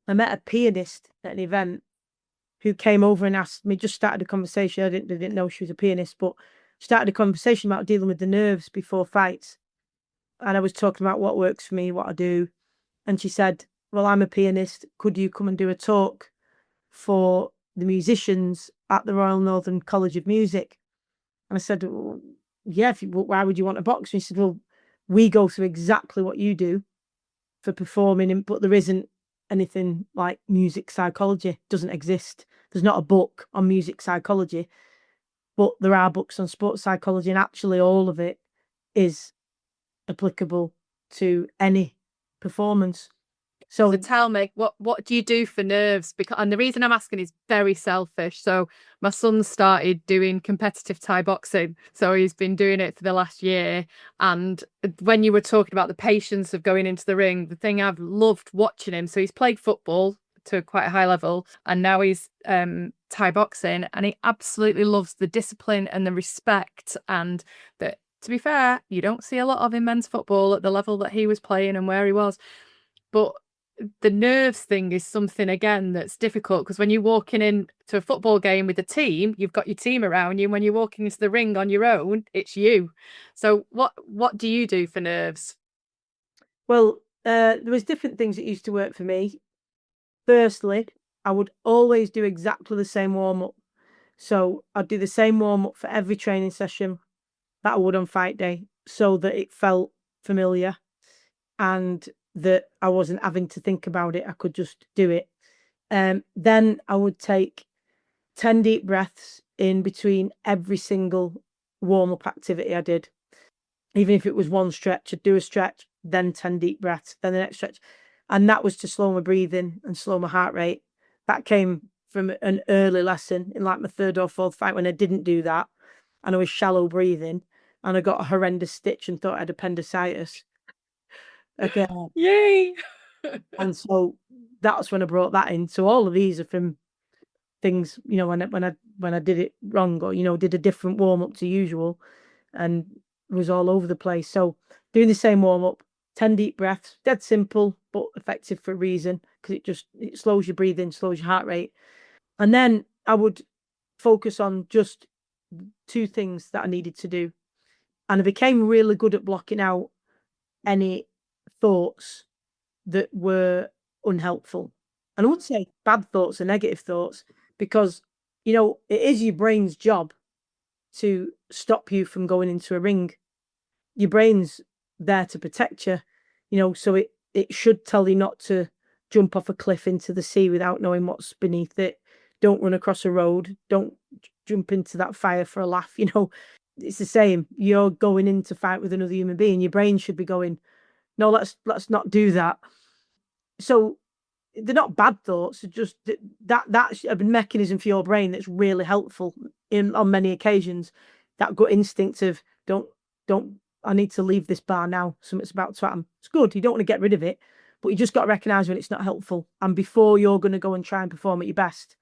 I met a pianist at an event who came over and asked me, just started a conversation. I didn't know she was a pianist, but started a conversation about dealing with the nerves before fights. And I was talking about what works for me, what I do. And she said, well, I'm a pianist. Could you come and do a talk for the musicians at the Royal Northern College of Music? And I said, well, yeah, why would you want a box? And he said, well, we go through exactly what you do for performing, but there isn't anything like music psychology. It doesn't exist. there's not a book on music psychology, but there are books on sports psychology, and actually all of it is applicable to any performance. So tell me, what do you do for nerves? Because, and the reason I'm asking is very selfish. So my son started doing competitive Thai boxing, so he's been doing it for the last year. And when you were talking about the patience of going into the ring, the thing I've loved watching him. So he's played football to quite a high level, and now he's Thai boxing, and he absolutely loves the discipline and the respect, and that. To be fair, you don't see a lot of in men's football at the level that he was playing and where he was, but the nerves thing is something again that's difficult, because when you're walking into a football game with a team, you've got your team around you. When you're walking into the ring on your own, it's you. So what do you do for nerves? Well, there was different things that used to work for me. Firstly, I would always do exactly the same warm-up. So I'd do the same warm-up for every training session that I would on fight day, so that it felt familiar and that I wasn't having to think about it. I could just do it. Then I would take 10 deep breaths in between every single warm-up activity I did. Even if it was one stretch, I'd do a stretch, then 10 deep breaths, then the next stretch. And that was to slow my breathing and slow my heart rate. That came from an early lesson in like my third or fourth fight, when I didn't do that and I was shallow breathing and I got a horrendous stitch and thought I had appendicitis. Okay. Yay! And so that's when I brought that in. So all of these are from things, when I did it wrong, or did a different warm up to usual, and was all over the place. So doing the same warm up, 10 deep breaths, dead simple but effective for a reason, because it slows your breathing, slows your heart rate. And then I would focus on just 2 things that I needed to do, and I became really good at blocking out any thoughts that were unhelpful. And I wouldn't say bad thoughts or negative thoughts, because, it is your brain's job to stop you from going into a ring. Your brain's there to protect you, so it should tell you not to jump off a cliff into the sea without knowing what's beneath it. Don't run across a road. Don't jump into that fire for a laugh. It's the same. You're going in to fight with another human being. Your brain should be going, no, let's not do that. So they're not bad thoughts. It's just that's a mechanism for your brain that's really helpful on many occasions. That gut instinct of don't I need to leave this bar now. Something's about to happen. It's good. You don't want to get rid of it, but you just got to recognize when it's not helpful. And before you're going to go and try and perform at your best,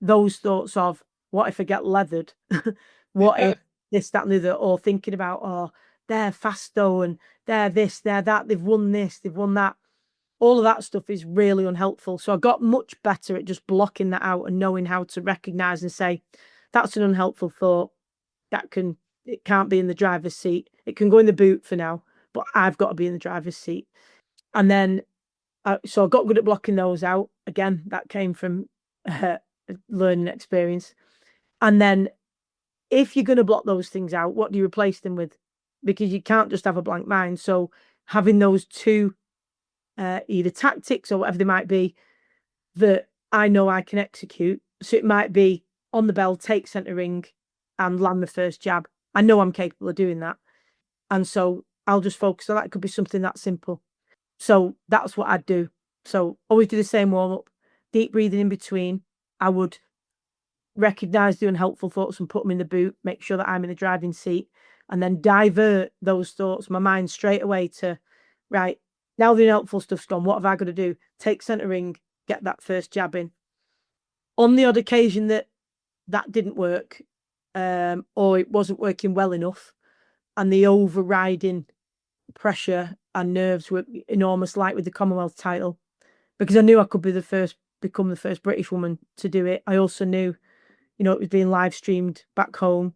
those thoughts of what if I get leathered? What if this, that, and the other, or thinking about, oh, they're fast though, and they're this, they're that, they've won this, they've won that. All of that stuff is really unhelpful. So I got much better at just blocking that out and knowing how to recognize and say, that's an unhelpful thought. It can't be in the driver's seat. It can go in the boot for now, but I've got to be in the driver's seat. And then, so I got good at blocking those out. Again, that came from learning experience. And then if you're going to block those things out, what do you replace them with? Because you can't just have a blank mind. So having those 2 either tactics or whatever they might be that I know I can execute. So it might be on the bell, take centre ring and land the first jab. I know I'm capable of doing that. And so I'll just focus on that. It could be something that simple. So that's what I'd do. So always do the same warm up, deep breathing in between. I would recognize the unhelpful thoughts and put them in the boot, make sure that I'm in the driving seat, and then divert those thoughts, my mind, straight away to, right, now the unhelpful stuff's gone, what have I got to do? Take centre ring, get that first jab in. On the odd occasion that didn't work, or it wasn't working well enough, and the overriding pressure and nerves were enormous, like with the Commonwealth title, because I knew I could become the first British woman to do it. I also knew, it was being live streamed back home.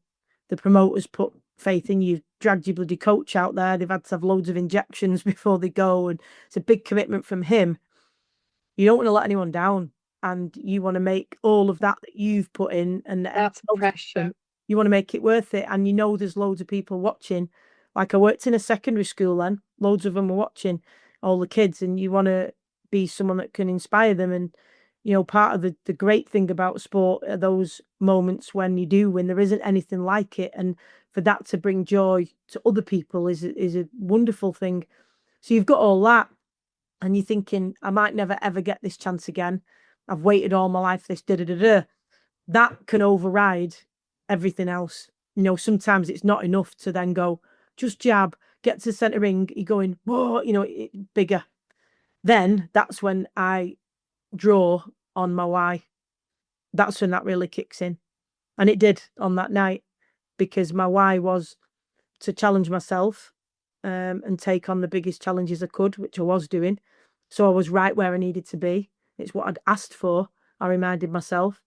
The promoters put faith in you, dragged your bloody coach out there. They've had to have loads of injections before they go, and it's a big commitment from him. You don't want to let anyone down, and you want to make all of that you've put in, and that's pressure. You want to make it worth it. And there's loads of people watching. Like I worked in a secondary school then, loads of them were watching, all the kids, and you want to be someone that can inspire them. And part of the great thing about sport are those moments when you do win. There isn't anything like it. And for that to bring joy to other people is a wonderful thing. So you've got all that, and you're thinking, I might never ever get this chance again. I've waited all my life for this, da da da da. That can override everything else. Sometimes it's not enough to then go, just jab, get to the centre ring, you're going, whoa, bigger. Then that's when I draw on my why. That's when that really kicks in. And it did on that night, because my why was to challenge myself and take on the biggest challenges I could, which I was doing. So I was right where I needed to be. It's what I'd asked for, I reminded myself.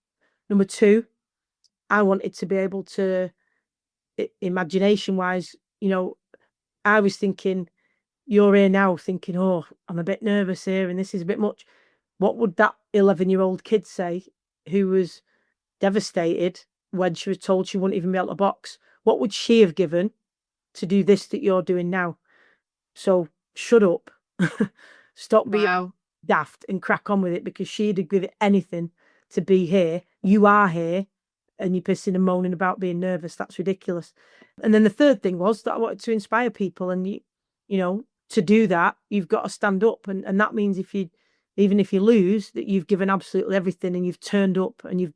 Number two, I wanted to be able to, imagination-wise, I was thinking, you're here now thinking, oh, I'm a bit nervous here and this is a bit much. What would that 11-year-old kid say who was devastated when she was told she wouldn't even be able to box? What would she have given to do this that you're doing now? So shut up, stop being daft and crack on with it, because she'd have given anything to be here. You are here and you're pissing and moaning about being nervous. That's ridiculous. And then the third thing was that I wanted to inspire people, and to do that, you've got to stand up, and that means even if you lose, that you've given absolutely everything and you've turned up, and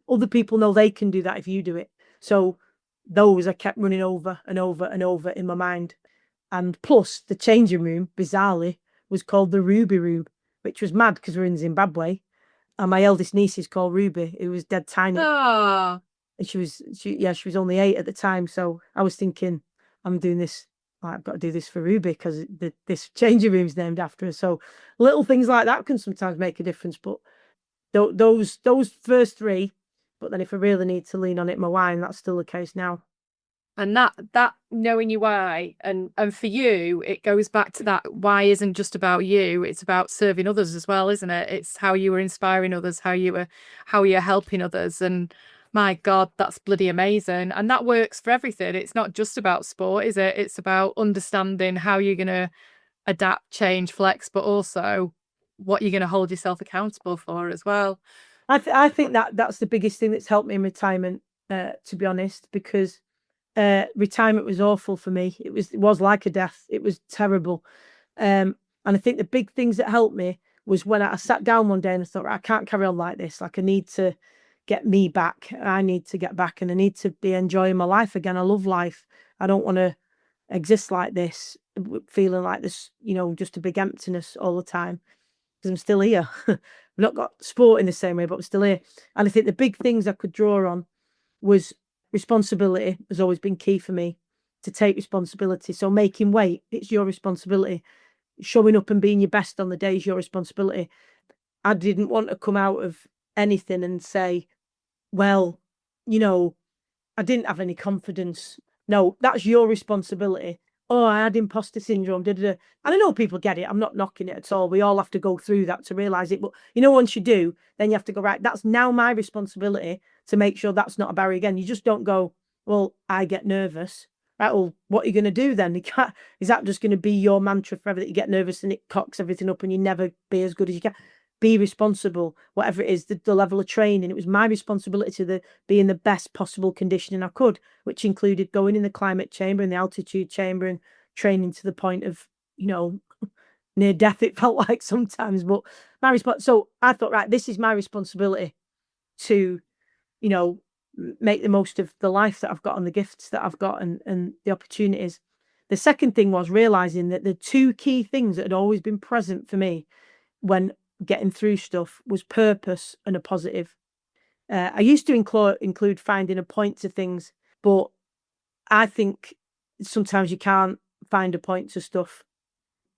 other people know they can do that if you do it. So those I kept running over and over and over in my mind. And plus the changing room, bizarrely, was called the Ruby Room, which was mad because we're in Zimbabwe. And my eldest niece is called Ruby, who was dead tiny. Oh. And she was only 8 at the time. So I was thinking, I'm doing this, I've got to do this for Ruby because this changing room's named after her. So little things like that can sometimes make a difference. But those first three, but then if I really need to lean on it, my why, and that's still the case now. And that knowing your why, and for you, it goes back to that why isn't just about you, it's about serving others as well, isn't it? It's how you were inspiring others, how you're helping others. And my God, that's bloody amazing. And that works for everything. It's not just about sport, is it? It's about understanding how you're going to adapt, change, flex, but also what you're going to hold yourself accountable for as well. I think that's the biggest thing that's helped me in retirement, to be honest, because retirement was awful for me. It was like a death. It was terrible. And I think the big things that helped me was when I sat down one day and I thought, I can't carry on like this. Like, I need to get me back. I need to get back, and I need to be enjoying my life again. I love life. I don't want to exist like this, feeling like this, just a big emptiness all the time, because I'm still here. I've not got sport in the same way, but I'm still here. And I think the big things I could draw on was responsibility. Has always been key for me, to take responsibility. So making weight, it's your responsibility. Showing up and being your best on the day is your responsibility. I didn't want to come out of anything and say, well, I didn't have any confidence. No, that's your responsibility. Oh, I had imposter syndrome. Da, da, da. And I know people get it. I'm not knocking it at all. We all have to go through that to realise it. But once you do, then you have to go, right, that's now my responsibility to make sure that's not a barrier again. You just don't go, well, I get nervous. Right, well, what are you going to do then? Is that just going to be your mantra forever, that you get nervous and it cocks everything up and you never be as good as you can? Be responsible, whatever it is, the level of training. It was my responsibility to be in the best possible conditioning I could, which included going in the climate chamber and the altitude chamber and training to the point of, near death, it felt like sometimes. But so I thought, right, this is my responsibility to, make the most of the life that I've got and the gifts that I've got and the opportunities. The second thing was realizing that the two key things that had always been present for me when getting through stuff was purpose and a positive. I used to include finding a point to things, but I think sometimes you can't find a point to stuff.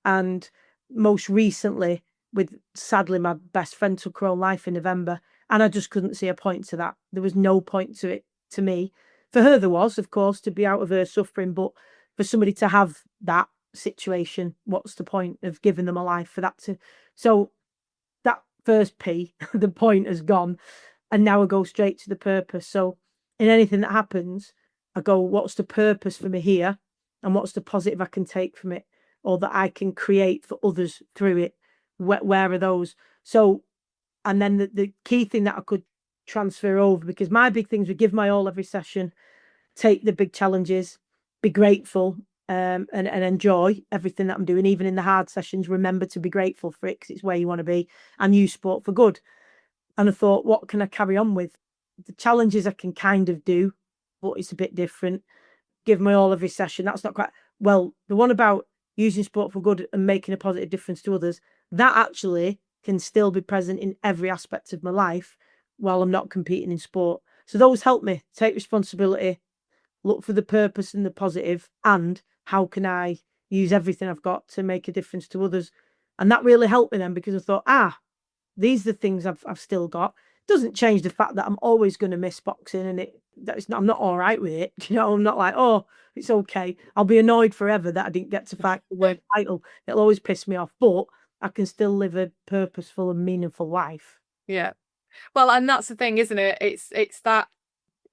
And most recently, with sadly my best friend took her own life in November, and I just couldn't see a point to that. There was no point to it to me. For her, there was, of course, to be out of her suffering, but for somebody to have that situation, what's the point of giving them a life for that to? So that first P, the point has gone, and now I go straight to the purpose. So in anything that happens, I go, what's the purpose for me here, and what's the positive I can take from it, or that I can create for others through it? Where are those? So And then the key thing that I could transfer over, because my big things were give my all every session, take the big challenges, be grateful, and enjoy everything that I'm doing, even in the hard sessions. Remember to be grateful for it because it's where you want to be, and use sport for good. And I thought, what can I carry on with? The challenges I can kind of do, but it's a bit different. Give my all every session. That's not quite well. The one about using sport for good and making a positive difference to others, that actually can still be present in every aspect of my life while I'm not competing in sport. So those help me take responsibility, look for the purpose and the positive, and how can I use everything I've got to make a difference to others. And that really helped me then, because I thought, these are the things I've still got. Doesn't change the fact that I'm always going to miss boxing, and I'm not all right with it. I'm not like, oh, it's okay. I'll be annoyed forever that I didn't get to fight the world title. It'll always piss me off, but I can still live a purposeful and meaningful life. Yeah. Well, and that's the thing, isn't it?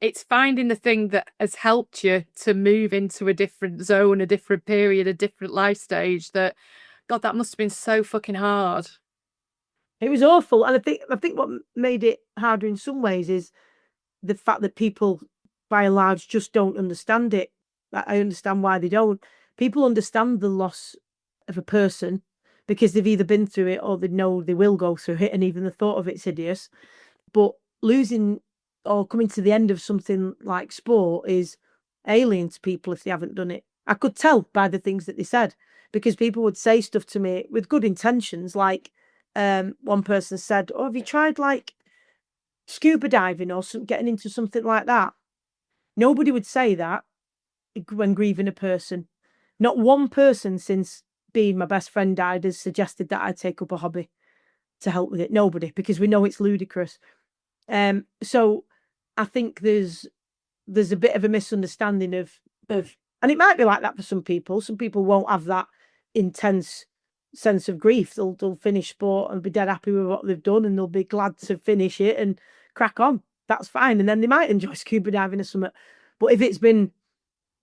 It's finding the thing that has helped you to move into a different zone, a different period, a different life stage. That, God, that must have been so fucking hard. It was awful. And I think what made it harder in some ways is the fact that people, by and large, just don't understand it. I understand why they don't. People understand the loss of a person because they've either been through it or they know they will go through it, and even the thought of it's hideous. But losing or coming to the end of something like sport is alien to people if they haven't done it. I could tell by the things that they said, because people would say stuff to me with good intentions. Like one person said, "Oh, have you tried like scuba diving or getting into something like that?" Nobody would say that when grieving a person. Not one person since being my best friend died has suggested that I take up a hobby to help with it. Nobody, because we know it's ludicrous. So I think there's a bit of a misunderstanding of, and it might be like that for some people. Some people won't have that intense sense of grief. They'll finish sport and be dead happy with what they've done, and they'll be glad to finish it and crack on. That's fine. And then they might enjoy scuba diving or something. But if it's been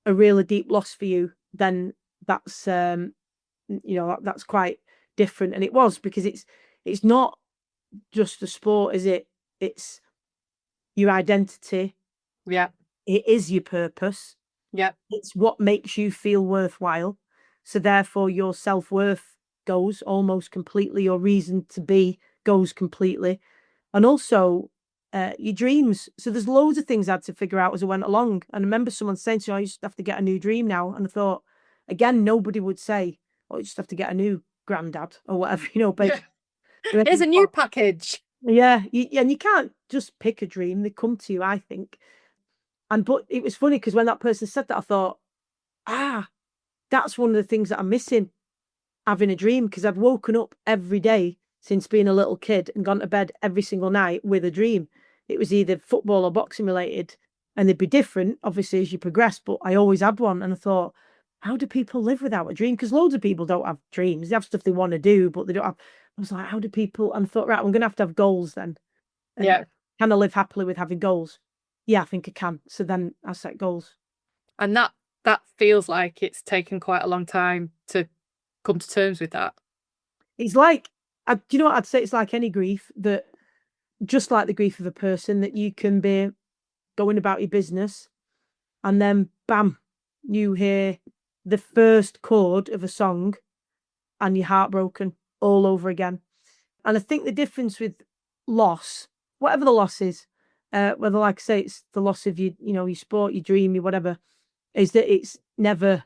a really deep loss for you, then that's that's quite different. And it was, because it's not just the sport, is it? It's your identity. Yeah. It is your purpose. Yeah. It's what makes you feel worthwhile. So therefore your self-worth goes almost completely, your reason to be goes completely. And also your dreams. So there's loads of things I had to figure out as I went along. And I remember someone saying to me, "I just have to get a new dream now." And I thought, again, nobody would say, "Oh, you just have to get a new granddad," or whatever, but here's a new package. Yeah, and you can't just pick a dream. They come to you, I think. But it was funny because when that person said that, I thought, that's one of the things that I'm missing, having a dream, because I've woken up every day since being a little kid and gone to bed every single night with a dream. It was either football or boxing related, and they'd be different, obviously, as you progress, but I always had one. And I thought, how do people live without a dream? Because loads of people don't have dreams. They have stuff they want to do, but they don't have. I was like, how do people? And I thought, right, I'm going to have goals then. And yeah. Can I live happily with having goals? Yeah, I think I can. So then I set goals. And that feels like it's taken quite a long time to come to terms with that. It's like, do you know what I'd say? It's like any grief, that just like the grief of a person, that you can be going about your business and then bam, you hear the first chord of a song and you're heartbroken all over again. And I think the difference with loss, whatever the loss is, whether, like I say, it's the loss of your sport, your dream, your whatever, is that it's never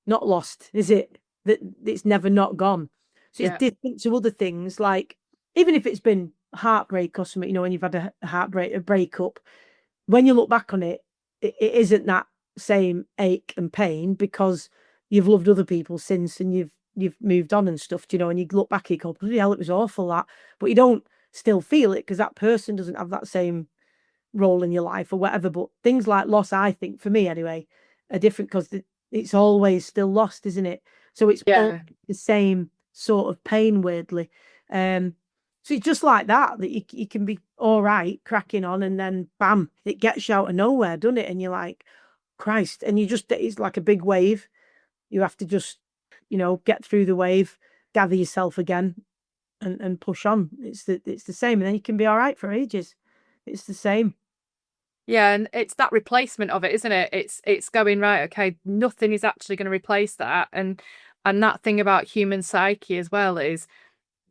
not lost, is it? That it's never not gone. So it's different to other things, like even if it's been heartbreak or something, when you've had a breakup, when you look back on it, it isn't that same ache and pain, because you've loved other people since and you've moved on and stuff, and you look back, you go, bloody hell, it was awful that, but you don't still feel it because that person doesn't have that same role in your life or whatever. But things like loss, I think, for me anyway, are different because it's always still lost, isn't it? So it's all the same sort of pain, weirdly. So it's just like that you can be all right, cracking on, and then bam, it gets you out of nowhere, doesn't it? And you're like, Christ, and it's like a big wave. You have to just, get through the wave, gather yourself again, and push on. It's the same, and then you can be all right for ages. It's the same. Yeah, and it's that replacement of it, isn't it? It's going, right, okay, nothing is actually going to replace that. And that thing about human psyche as well is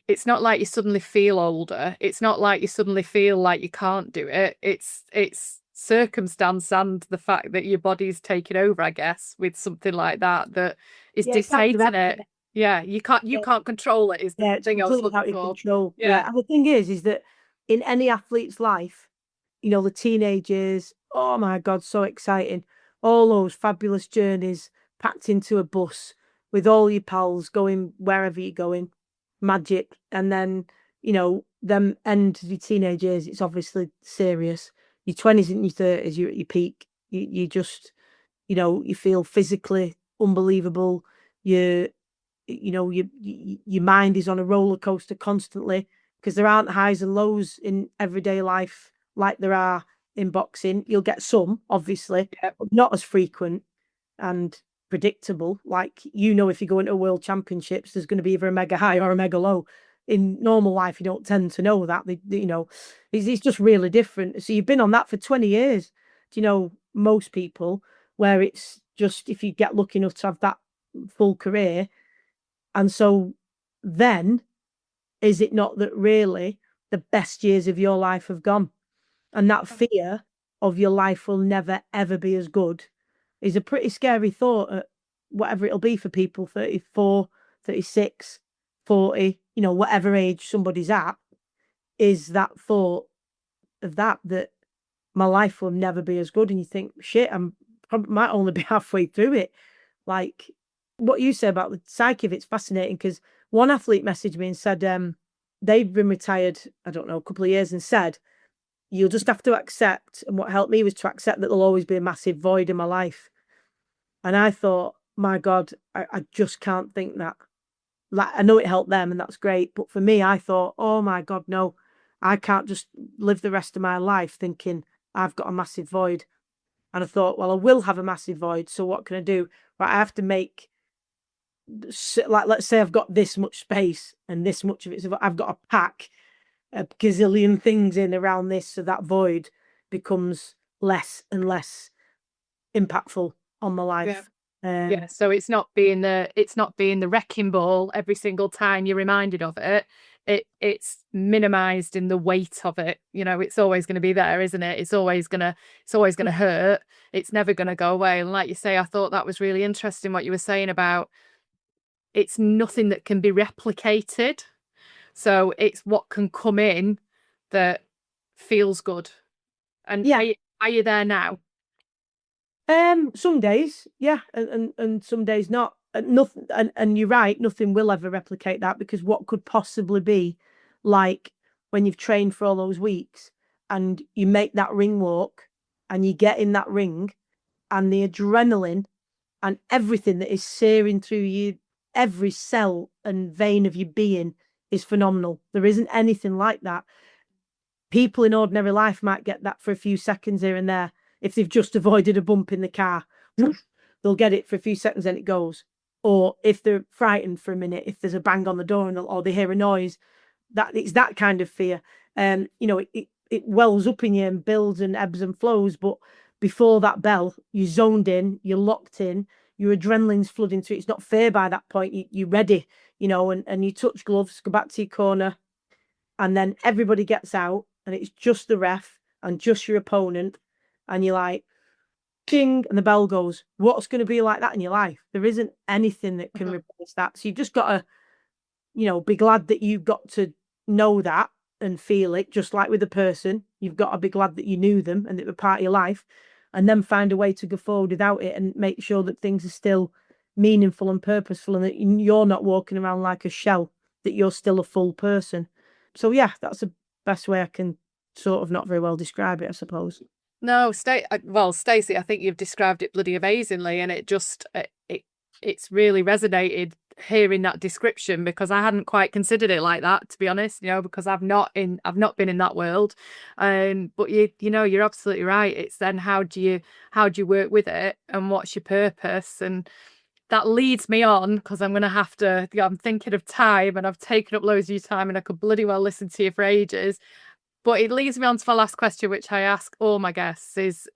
it's not like you suddenly feel older. It's not like you suddenly feel like you can't do it. It's circumstance and the fact that your body's taken over, I guess, with something like that that is Yeah, it's out of your dictating hands. it. Yeah, you Yeah, can't control it is the yeah, it's thing I was completely looking out of for. control. Yeah. Yeah, and the thing is that in any athlete's life, the teenagers, oh my God, so exciting. All those fabulous journeys packed into a bus with all your pals going wherever you're going. Magic. And then, them end your teenage years, it's obviously serious. Your 20s and your 30s, you're at your peak. You just, you feel physically unbelievable. You your mind is on a roller coaster constantly because there aren't highs and lows in everyday life like there are in boxing. You'll get some, obviously, Yep. but not as frequent and predictable. Like, if you go into World Championships, there's going to be either a mega high or a mega low. In normal life, you don't tend to know that. It's just really different. So you've been on that for 20 years. Do you know most people where it's just if you get lucky enough to have that full career, and so then, is it not that really the best years of your life have gone? And that fear of your life will never, ever be as good is a pretty scary thought at whatever it'll be for people 34, 36, 40, whatever age somebody's at, is that thought of that my life will never be as good. And you think, shit, probably might only be halfway through it. Like what you say about the psyche of it's fascinating because one athlete messaged me and said they've been retired, I don't know, a couple of years, and said, you'll just have to accept. And what helped me was to accept that there'll always be a massive void in my life. And I thought, my God, I just can't think that. Like, I know it helped them and that's great. But for me, I thought, oh my God, no, I can't just live the rest of my life thinking I've got a massive void. And I thought, well, I will have a massive void. So what can I do? Right, I have to make, like, let's say I've got this much space and this much of it. So I've got to pack a gazillion things in around this so that void becomes less and less impactful on my Yeah. life. Yeah, so it's not being the wrecking ball every single time you're reminded of it. It's minimized in the weight of it. It's always going to be there, isn't it? It's always gonna hurt. It's never going to go away. And like you say, I thought that was really interesting what you were saying about it's nothing that can be replicated. So it's what can come in that feels good. And Yeah. are you there now? Some days, yeah, and some days not. Nothing, and you're right, nothing will ever replicate that because what could possibly be like when you've trained for all those weeks and you make that ring walk and you get in that ring and the adrenaline and everything that is searing through you, every cell and vein of your being is phenomenal. There isn't anything like that. People in ordinary life might get that for a few seconds here and there. If they've just avoided a bump in the car, they'll get it for a few seconds and it goes. Or if they're frightened for a minute, if there's a bang on the door or they hear a noise, that it's that kind of fear. It wells up in you and builds and ebbs and flows. But before that bell, you're zoned in, you're locked in, your adrenaline's flooding through. It's not fair by that point. You're ready, and you touch gloves, go back to your corner, and then everybody gets out, and it's just the ref and just your opponent, and you're like, ching, and the bell goes. What's going to be like that in your life? There isn't anything that can replace that. So you've just got to, be glad that you've got to know that and feel it, just like with a person. You've got to be glad that you knew them and that were part of your life, and then find a way to go forward without it and make sure that things are still meaningful and purposeful and that you're not walking around like a shell, that you're still a full person. So yeah, that's the best way I can sort of not very well describe it, I suppose. No, Stacey, I think you've described it bloody amazingly, and it's really resonated hearing that description because I hadn't quite considered it like that, to be honest. Because I've not been in that world, but you're absolutely right. It's then how do you work with it, and what's your purpose, and that leads me on, because I'm going to have to, I'm thinking of time and I've taken up loads of your time and I could bloody well listen to you for ages. But it leads me on to my last question, which I ask all my guests, is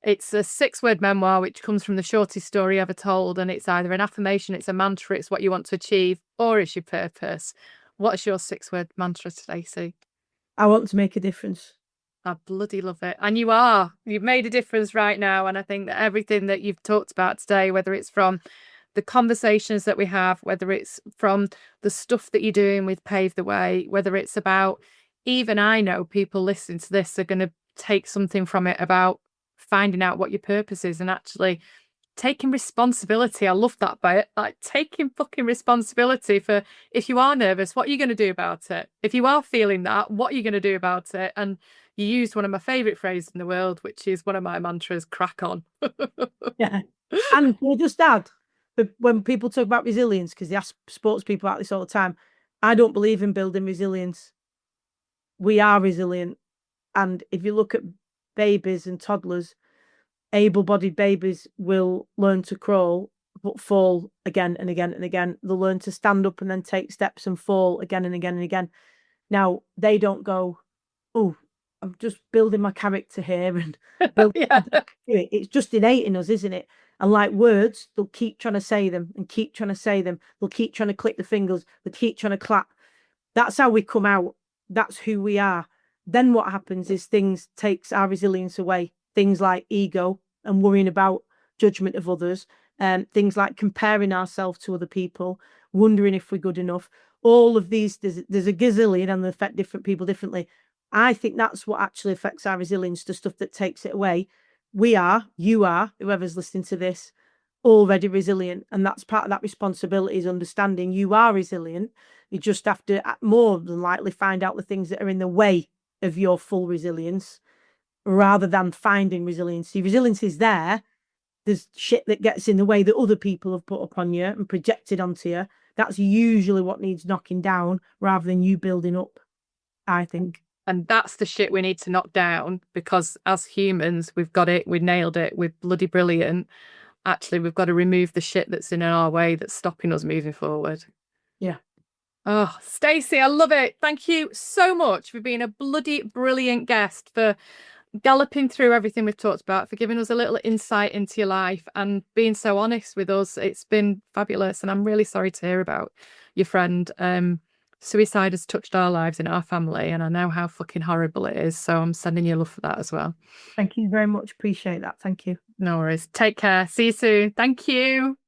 it's a 6-word memoir, which comes from the shortest story ever told. And it's either an affirmation, it's a mantra, it's what you want to achieve, or it's your purpose. What's your 6-word mantra, Stacey? I want to make a difference. I bloody love it. And you are. You've made a difference right now. And I think that everything that you've talked about today, whether it's from the conversations that we have, whether it's from the stuff that you're doing with Pave the Way, whether it's about, even I know people listening to this are going to take something from it about finding out what your purpose is and actually taking responsibility. I love that bit, like taking fucking responsibility for, if you are nervous, what are you going to do about it? If you are feeling that, what are you going to do about it? And you used one of my favourite phrases in the world, which is one of my mantras, crack on. Yeah. And can I just add, when people talk about resilience, because they ask sports people about this all the time, I don't believe in building resilience. We are resilient. And if you look at babies and toddlers, able-bodied babies will learn to crawl, but fall again and again and again. They'll learn to stand up and then take steps and fall again and again and again. Now, they don't go, oh, I'm just building my character here and Yeah. It's just innate in us, isn't it? And like words, they'll keep trying to say them and keep trying to say them. They'll keep trying to click the fingers. They'll keep trying to clap. That's how we come out. That's who we are. Then what happens is things takes our resilience away. Things like ego and worrying about judgment of others, things like comparing ourselves to other people, wondering if we're good enough. All of these, there's a gazillion and they affect different people differently. I think that's what actually affects our resilience, the stuff that takes it away. We are, you are, whoever's listening to this, already resilient. And that's part of that responsibility, is understanding you are resilient. You just have to more than likely find out the things that are in the way of your full resilience, rather than finding resiliency. Resilience is there. There's shit that gets in the way that other people have put upon you and projected onto you. That's usually what needs knocking down, rather than you building up, I think. And that's the shit we need to knock down, because as humans, we've got it, we nailed it, we're bloody brilliant. Actually, we've got to remove the shit that's in our way that's stopping us moving forward. Yeah. Oh, Stacey, I love it. Thank you so much for being a bloody brilliant guest, for galloping through everything we've talked about, for giving us a little insight into your life and being so honest with us. It's been fabulous. And I'm really sorry to hear about your friend. Suicide has touched our lives in our family, and I know how fucking horrible it is. So I'm sending you love for that as well. Thank you very much. Appreciate that. Thank you. No worries. Take care. See you soon. Thank you.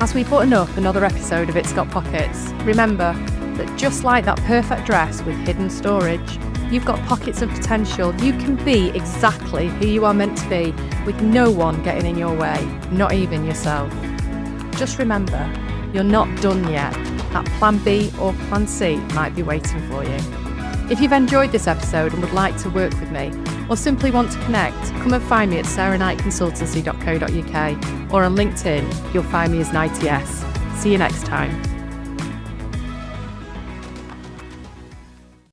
As we button up another episode of It's Got Pockets, remember that just like that perfect dress with hidden storage, you've got pockets of potential. You can be exactly who you are meant to be, with no one getting in your way, not even yourself. Just remember, you're not done yet. That plan B or plan C might be waiting for you. If you've enjoyed this episode and would like to work with me, or simply want to connect, come and find me at sarahknightconsultancy.co.uk, or on LinkedIn, you'll find me as Nighty S. See you next time.